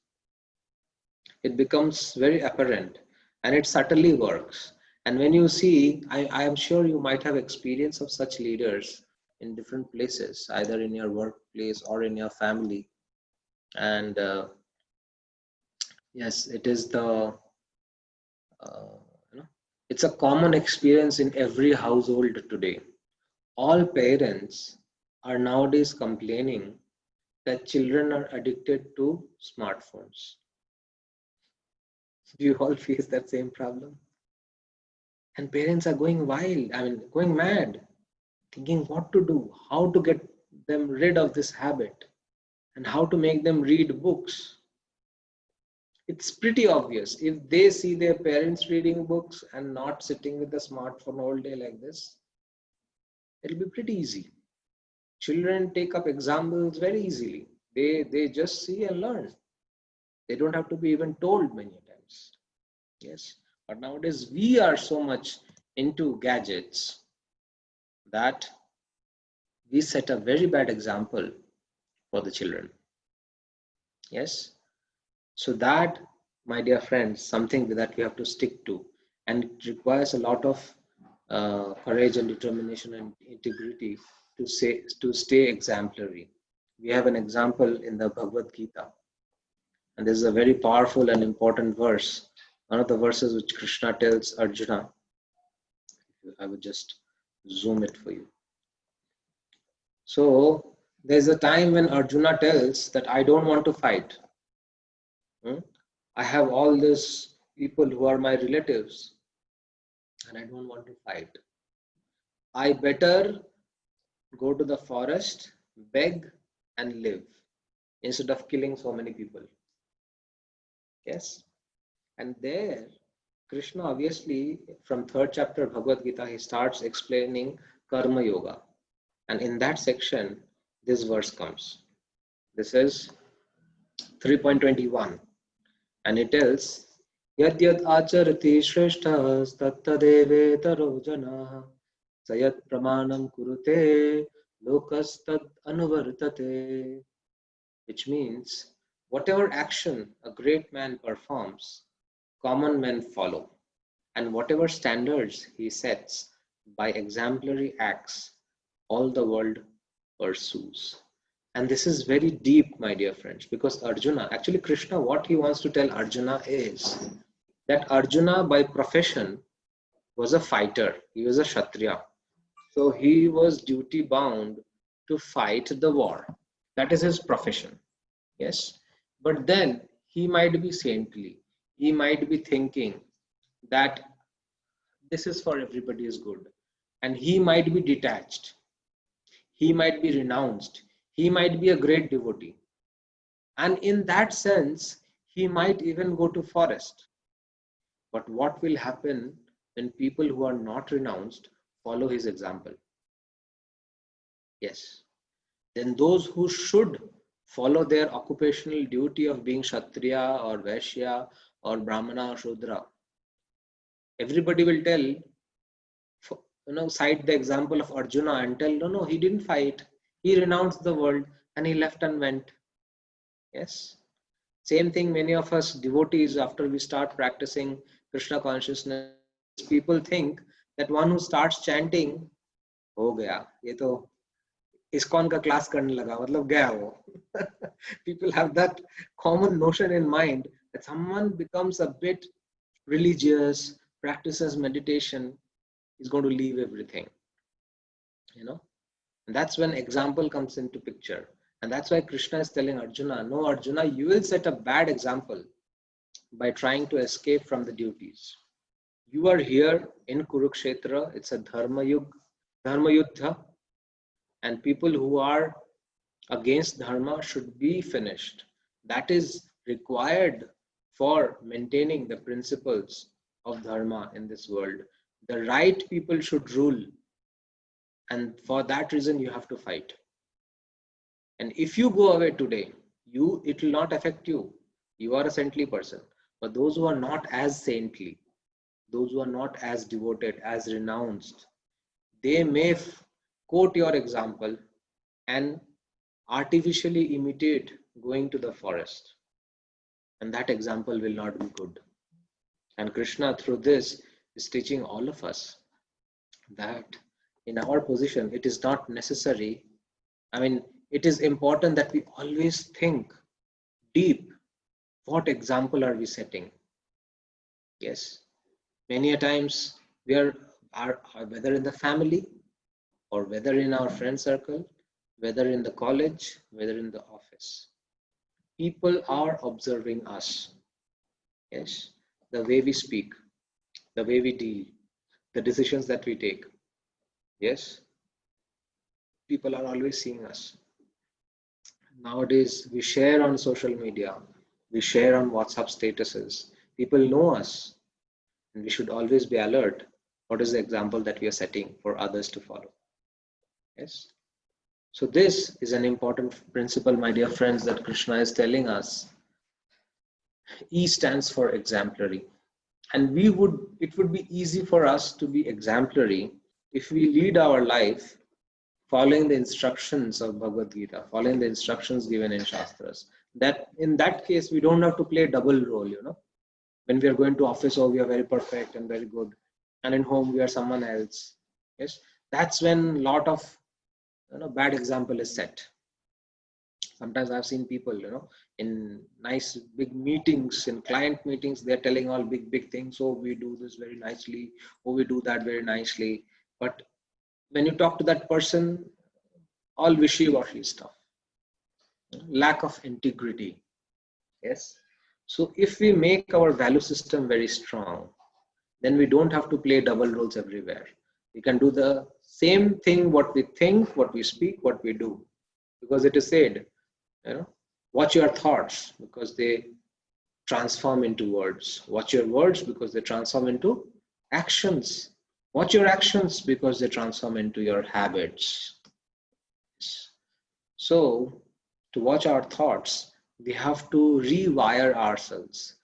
It becomes very apparent and it subtly works. And when you see, I am sure you might have experience of such leaders in different places, either in your workplace or in your family. And yes, it is uh, you know, it's a common experience in every household today. All parents are nowadays complaining that children are addicted to smartphones. Do you all face that same problem? And parents are going wild, I mean, going mad, thinking what to do, how to get them rid of this habit, and how to make them read books. It's pretty obvious. If they see their parents reading books and not sitting with the smartphone all day like this, it'll be pretty easy. Children take up examples very easily. They just see and learn. They don't have to be even told many times. Yes. But nowadays we are so much into gadgets that we set a very bad example for the children. Yes. So that, my dear friends, something that we have to stick to, and it requires a lot of courage and determination and integrity to stay exemplary. We have an example in the Bhagavad Gita, and this is a very powerful and important verse. One of the verses which Krishna tells Arjuna. I would just zoom it for you. So there's a time when Arjuna tells that I don't want to fight. I have all these people who are my relatives and I don't want to fight. I better go to the forest, beg and live instead of killing so many people. Yes. And there, Krishna obviously from 3rd chapter of Bhagavad Gita, he starts explaining Karma Yoga. And in that section, this verse comes. This is 3.21. And it tells, Yad yad acharati shreshthas tattadevetaro janah sayat pramanam kurute lokastad anuvartate. Which means, whatever action a great man performs, common men follow. And whatever standards he sets by exemplary acts, all the world pursues. And this is very deep, my dear friends, because Arjuna, actually Krishna, what he wants to tell Arjuna is that Arjuna by profession was a fighter. He was a Kshatriya. So he was duty bound to fight the war. That is his profession. Yes. But then he might be saintly. He might be thinking that this is for everybody's good. And he might be detached. He might be renounced. He might be a great devotee. And in that sense, he might even go to forest. But what will happen when people who are not renounced follow his example? Yes. Then those who should follow their occupational duty of being Kshatriya or Vaishya or Brahmana or Shudra, everybody will tell, cite the example of Arjuna and tell, no, he didn't fight. He renounced the world and he left and went. Yes. Same thing, many of us devotees, after we start practicing Krishna consciousness, people think that one who starts chanting, ho gaya, ye to ISKCON ka class karne laga, matlab gaya wo. People have that common notion in mind that someone becomes a bit religious, practices meditation, he's going to leave everything, you know. And that's when example comes into picture. And that's why Krishna is telling Arjuna, no, Arjuna, you will set a bad example by trying to escape from the duties. You are here in Kurukshetra, it's a Dharma Yuddha, and people who are against Dharma should be finished. That is required for maintaining the principles of Dharma in this world. The right people should rule, and for that reason you have to fight. And if you go away today, it will not affect you. You are a saintly person. But those who are not as saintly, those who are not as devoted, as renounced, they may quote your example and artificially imitate going to the forest. And that example will not be good. And Krishna, through this, is teaching all of us that in our position, it is not necessary. I mean, it is important that we always think deep. What example are we setting? Yes. Many a times we are whether in the family or whether in our friend circle, whether in the college, whether in the office, people are observing us. Yes. The way we speak, the way we deal, the decisions that we take. Yes. People are always seeing us. Nowadays, we share on social media, we share on WhatsApp statuses. People know us, and we should always be alert. What is the example that we are setting for others to follow? Yes. So this is an important principle, my dear friends, that Krishna is telling us. E stands for exemplary. And it would be easy for us to be exemplary if we lead our life following the instructions of Bhagavad Gita, following the instructions given in Shastras. That in that case, we don't have to play a double role, you know. When we are going to office, we are very perfect and very good. And in home, we are someone else. Yes, that's when a lot of bad example is set. Sometimes I've seen people, in nice big meetings, in client meetings, they're telling all big things. Oh, we do this very nicely. Oh, we do that very nicely. But when you talk to that person, all wishy-washy stuff, lack of integrity. Yes. So if we make our value system very strong, then we don't have to play double roles everywhere. We can do the same thing, what we think, what we speak, what we do. Because it is said, watch your thoughts because they transform into words. Watch your words because they transform into actions. Watch your actions because they transform into your habits. So, to watch our thoughts, we have to rewire ourselves,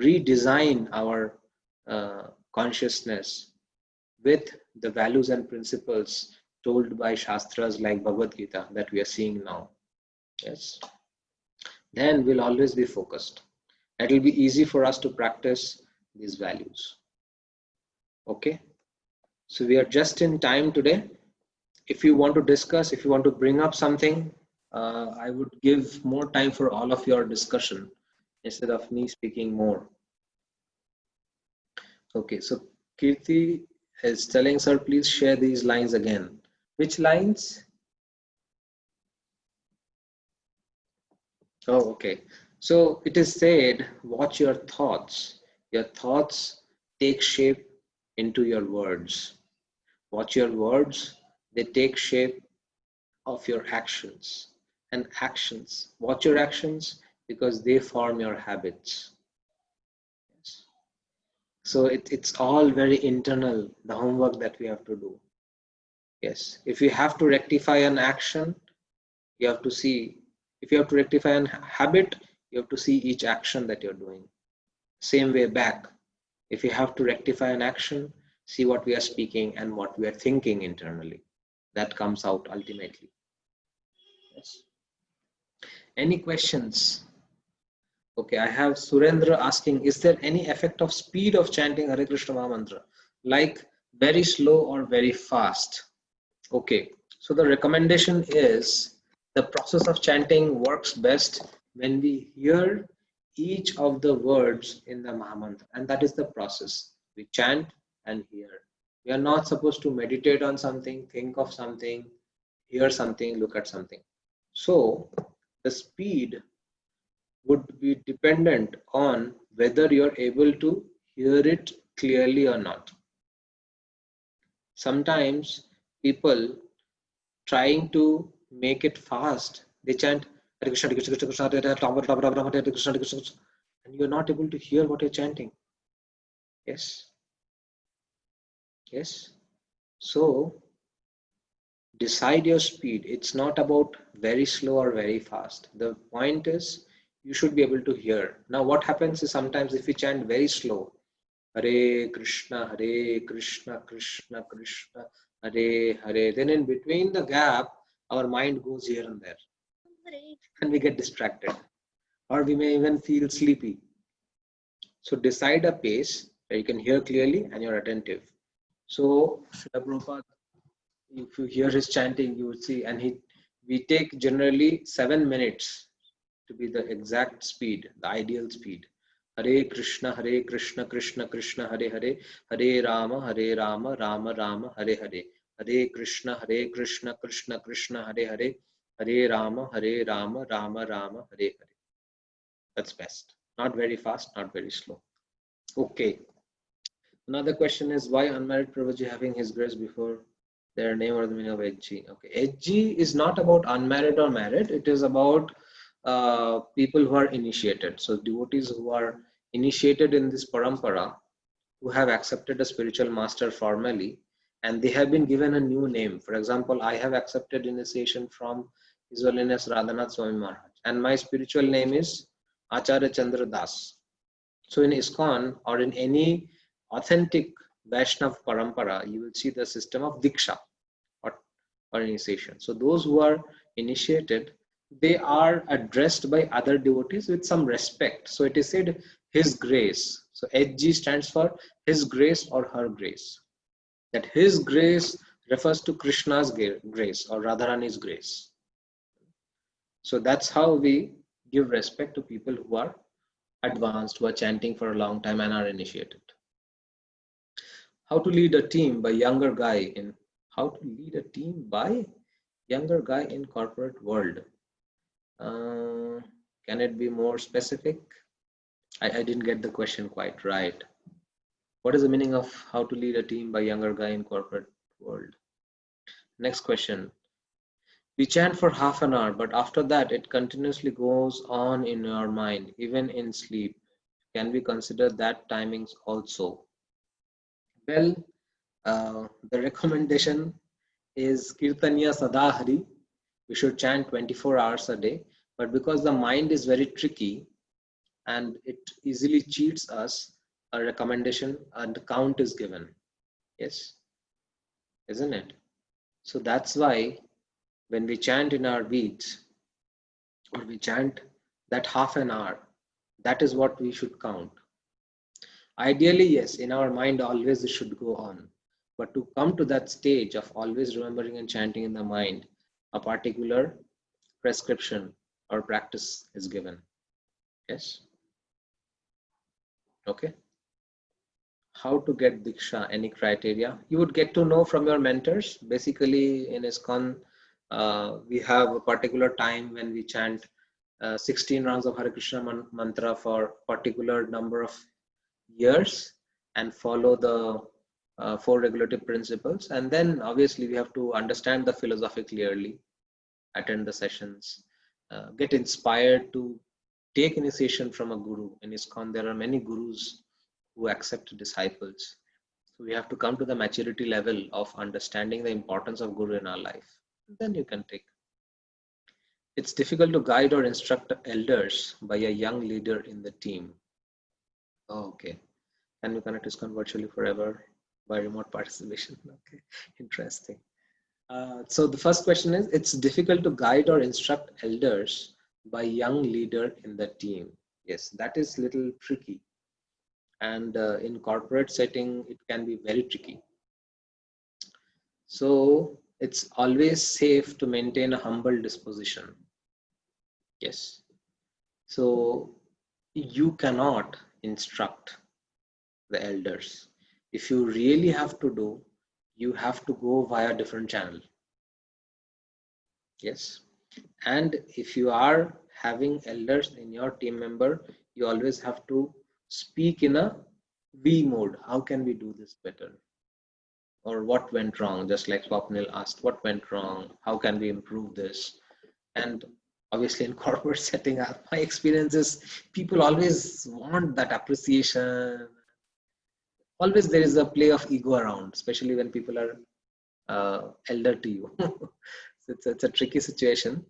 redesign our consciousness with the values and principles told by Shastras like Bhagavad Gita that we are seeing now. Yes. Then we'll always be focused. It will be easy for us to practice these values. Okay. So we are just in time today. If you want to discuss, if you want to bring up something, I would give more time for all of your discussion instead of me speaking more. Okay, so Kirti is telling, sir, please share these lines again. Which lines? Oh, okay. So it is said, watch your thoughts. Your thoughts take shape into your words. Watch your words, they take shape of your actions. And actions, watch your actions because they form your habits. Yes. So it's all very internal, the homework that we have to do. Yes, if you have to rectify an action, you have to see, if you have to rectify an habit, you have to see each action that you're doing. Same way back, if you have to rectify an action, see what we are speaking and what we are thinking internally. That comes out ultimately. Yes. Any questions? Okay, I have Surendra asking, is there any effect of speed of chanting Hare Krishna Maha Mantra? Like very slow or very fast? Okay, so the recommendation is the process of chanting works best when we hear each of the words in the Mahamantra, and that is the process. We chant and hear. We are not supposed to meditate on something, think of something, hear something, look at something. So the speed would be dependent on whether you're able to hear it clearly or not. Sometimes people trying to make it fast, they chant Hare Krishna, Hare Krishna, Krishna Krishna, Hare Rama, Rama Rama, Hare Krishna, Hare Krishna, and you're not able to hear what you're chanting. Yes. Yes. So decide your speed. It's not about very slow or very fast. The point is you should be able to hear. Now what happens is sometimes if we chant very slow, Hare Krishna, Krishna Krishna, Hare Hare, then in between the gap, our mind goes here and there. And we get distracted. Or we may even feel sleepy. So decide a pace where you can hear clearly and you're attentive. So Srila Prabhupada, if you hear his chanting, you would see, and we take generally 7 minutes to be the exact speed, the ideal speed. Hare Krishna, Krishna Krishna, Hare Hare, Hare Rama, Rama Rama, Hare Hare, Hare Krishna, Krishna Krishna, Hare Hare, Hare Rama, Rama Rama, Hare Hare. That's best. Not very fast, not very slow. Okay. Another question is why unmarried Prabhuji having his grace before their name or the meaning of HG? Okay, HG is not about unmarried or married. It is about people who are initiated. So devotees who are initiated in this parampara, who have accepted a spiritual master formally, and they have been given a new name. For example, I have accepted initiation from His Holiness Radhanath Swami Maharaj, and my spiritual name is Acharya Chandra Das. So in ISKCON or in any authentic Vaishnav parampara, you will see the system of Diksha or initiation. So those who are initiated, they are addressed by other devotees with some respect. So it is said His Grace. So HG stands for His Grace or Her Grace. That His Grace refers to Krishna's grace or Radharani's grace. So that's how we give respect to people who are advanced, who are chanting for a long time and are initiated. How to lead a team by younger guy in corporate world. Can it be more specific? I didn't get the question quite right. What is the meaning of how to lead a team by younger guy in corporate world? Next question. We chant for half an hour, but after that it continuously goes on in our mind, even in sleep. Can we consider that timings also? Well, the recommendation is Kirtaniya Sadahari. We should chant 24 hours a day, but because the mind is very tricky and it easily cheats us, a recommendation and count is given. Yes, isn't it? So that's why when we chant in our beats, or we chant that half an hour, that is what we should count. Ideally, yes, in our mind always it should go on. But to come to that stage of always remembering and chanting in the mind, a particular prescription or practice is given. Yes. Okay. How to get Diksha, any criteria? You would get to know from your mentors. Basically, in ISKCON, we have a particular time when we chant 16 rounds of Hare Krishna mantra for particular number of years and follow the 4 regulative principles. And then obviously we have to understand the philosophy clearly, attend the sessions, get inspired to take initiation from a guru. In ISKCON, there are many gurus who accept disciples. So we have to come to the maturity level of understanding the importance of guru in our life. Then you can take. It's difficult to guide or instruct elders by a young leader in the team. Oh, okay. Can we connect ISKCON virtually forever by remote participation? Okay, interesting. So the first question is, it's difficult to guide or instruct elders by young leader in the team. Yes, that is little tricky. And in corporate setting, it can be very tricky. So it's always safe to maintain a humble disposition. Yes. So you cannot instruct the elders. If you really have to do, you have to go via different channel. Yes. And if you are having elders in your team member, you always have to speak in a we mode. How can we do this better? Or what went wrong? Just like Swapnil asked, what went wrong? How can we improve this? And obviously in corporate setting, my experience is people always want that appreciation. Always there is a play of ego around, especially when people are elder to you. So it's a tricky situation.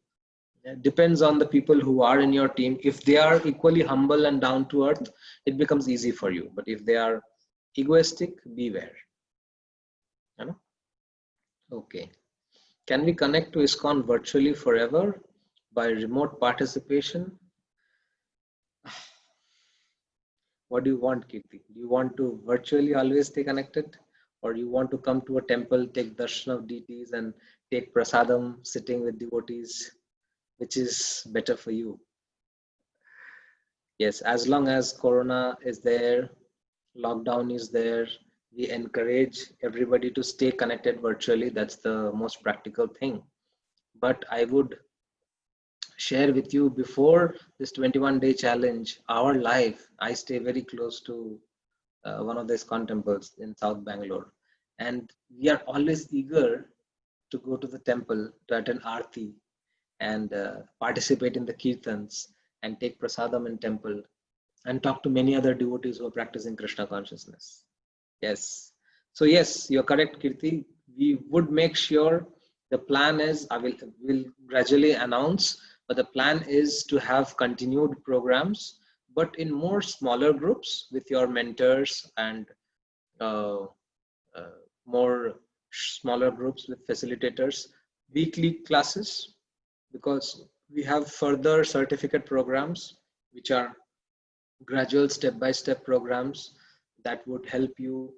It depends on the people who are in your team. If they are equally humble and down to earth, it becomes easy for you. But if they are egoistic, beware. You know? Okay. Can we connect to ISKCON virtually forever by remote participation? What do you want, Kirti? Do you want to virtually always stay connected? Or you want to come to a temple, take darshan of deities and take prasadam sitting with devotees? Which is better for you? Yes, as long as Corona is there, lockdown is there, we encourage everybody to stay connected virtually. That's the most practical thing. But I would share with you, before this 21-day challenge, our life, I stay very close to one of these temples in South Bangalore. And we are always eager to go to the temple to attend Aarti and participate in the kirtans and take prasadam in temple and talk to many other devotees who are practicing Krishna consciousness. Yes. So yes, you're correct, Kirti. We would make sure the plan is, will gradually announce, but the plan is to have continued programs, but in more smaller groups with your mentors and uh, more smaller groups with facilitators, weekly classes, because we have further certificate programs, which are gradual step-by-step programs that would help you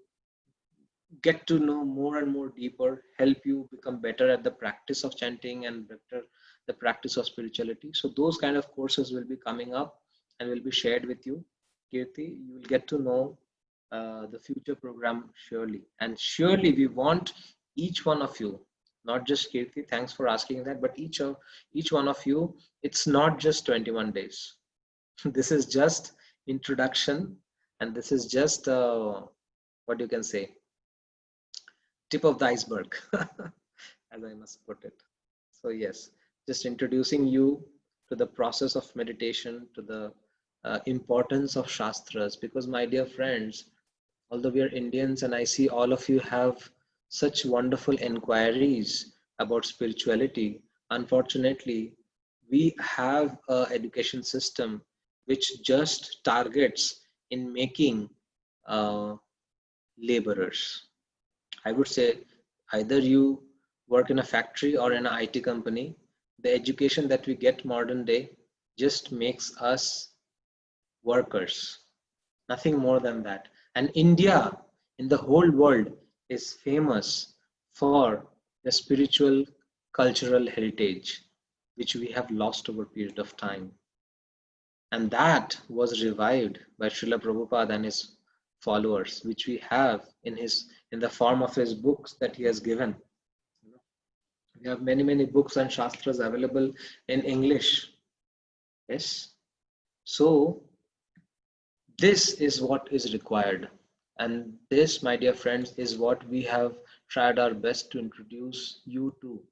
get to know more and more deeper, help you become better at the practice of chanting and better the practice of spirituality. So those kind of courses will be coming up and will be shared with you. Kirti, you will get to know the future program surely. And surely we want each one of you, not just Kirti, thanks for asking that, but each one of you, it's not just 21 days. This is just introduction, and this is just what you can say, tip of the iceberg, as I must put it. So yes, just introducing you to the process of meditation, to the importance of Shastras, because my dear friends, although we are Indians and I see all of you have such wonderful inquiries about spirituality, unfortunately, we have an education system which just targets in making uh, laborers. I would say either you work in a factory or in an IT company, the education that we get modern day just makes us workers, nothing more than that. And India in the whole world is famous for the spiritual cultural heritage, which we have lost over a period of time. And that was revived by Srila Prabhupada and his followers, which we have in the form of his books that he has given. We have many books and shastras available in English. Yes. So this is what is required. And this, my dear friends, is what we have tried our best to introduce you to.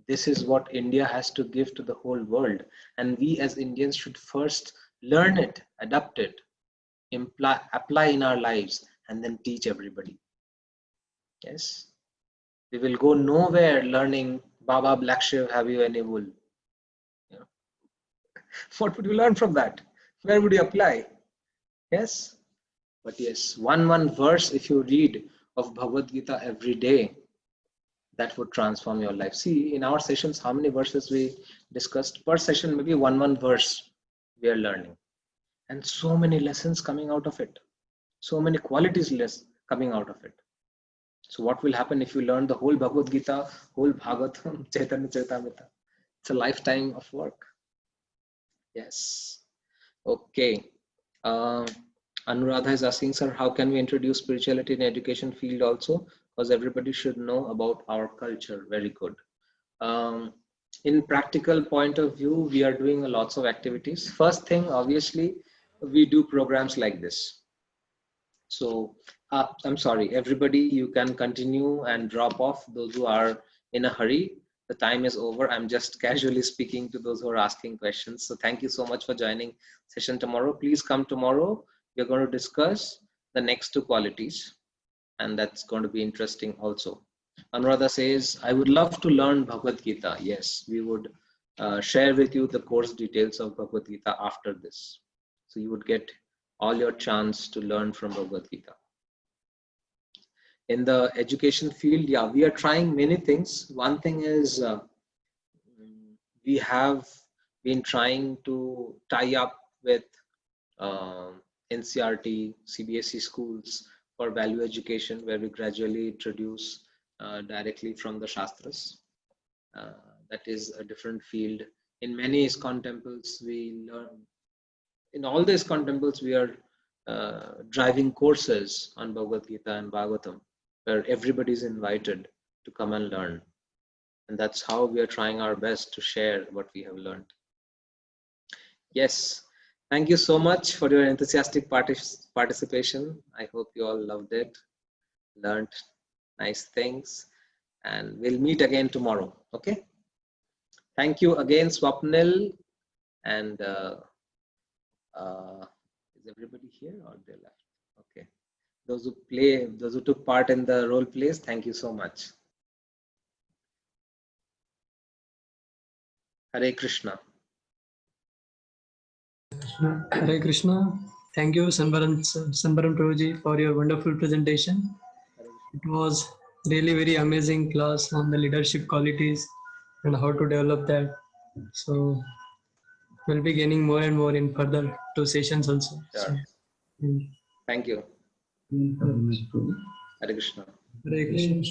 This is what India has to give to the whole world. And we as Indians should first learn it, adapt it, apply in our lives, and then teach everybody. Yes. We will go nowhere learning, Baba Black Shiv, have you any wool? You know, what would you learn from that? Where would you apply? Yes. But yes, one verse if you read of Bhagavad Gita every day, that would transform your life. See, in our sessions, how many verses we discussed per session? Maybe one verse we are learning, and so many lessons coming out of it, so many qualities less coming out of it. So what will happen if you learn the whole Bhagavad Gita, whole Bhagavatam, Chaitanya Charitamrita? It's a lifetime of work. Yes. Okay. Uh, Anuradha is asking, sir, how can we introduce spirituality in education field also? Because everybody should know about our culture. Very good. In practical point of view, we are doing lots of activities. First thing, obviously, we do programs like this. So I'm sorry, everybody, you can continue and drop off those who are in a hurry. The time is over. I'm just casually speaking to those who are asking questions. So thank you so much for joining session tomorrow. Please come tomorrow. We're going to discuss the next two qualities, and that's going to be interesting also. Anuradha says, I would love to learn Bhagavad Gita. Yes, we would share with you the course details of Bhagavad Gita after this. So you would get all your chance to learn from Bhagavad Gita. In the education field, yeah, we are trying many things. One thing is we have been trying to tie up with NCRT, CBSE schools for value education, where we gradually introduce directly from the Shastras. That is a different field. In many ISKCON temples, we learn. In all the ISKCON temples, we are driving courses on Bhagavad Gita and Bhagavatam, where everybody is invited to come and learn. And that's how we are trying our best to share what we have learned. Yes, thank you so much for your enthusiastic participation. I hope you all loved it, learned nice things, and we'll meet again tomorrow. Okay. Thank you again, Swapnil. And is everybody here or they left? Okay. Those who took part in the role plays, thank you so much. Hare Krishna. Hare Krishna. Thank you, Sanbaran Prabhuji, for your wonderful presentation. It was really very amazing class on the leadership qualities and how to develop that. So we'll be gaining more and more in further two sessions also. Sure. So, Thank you. Hare Hare Krishna. Krishna.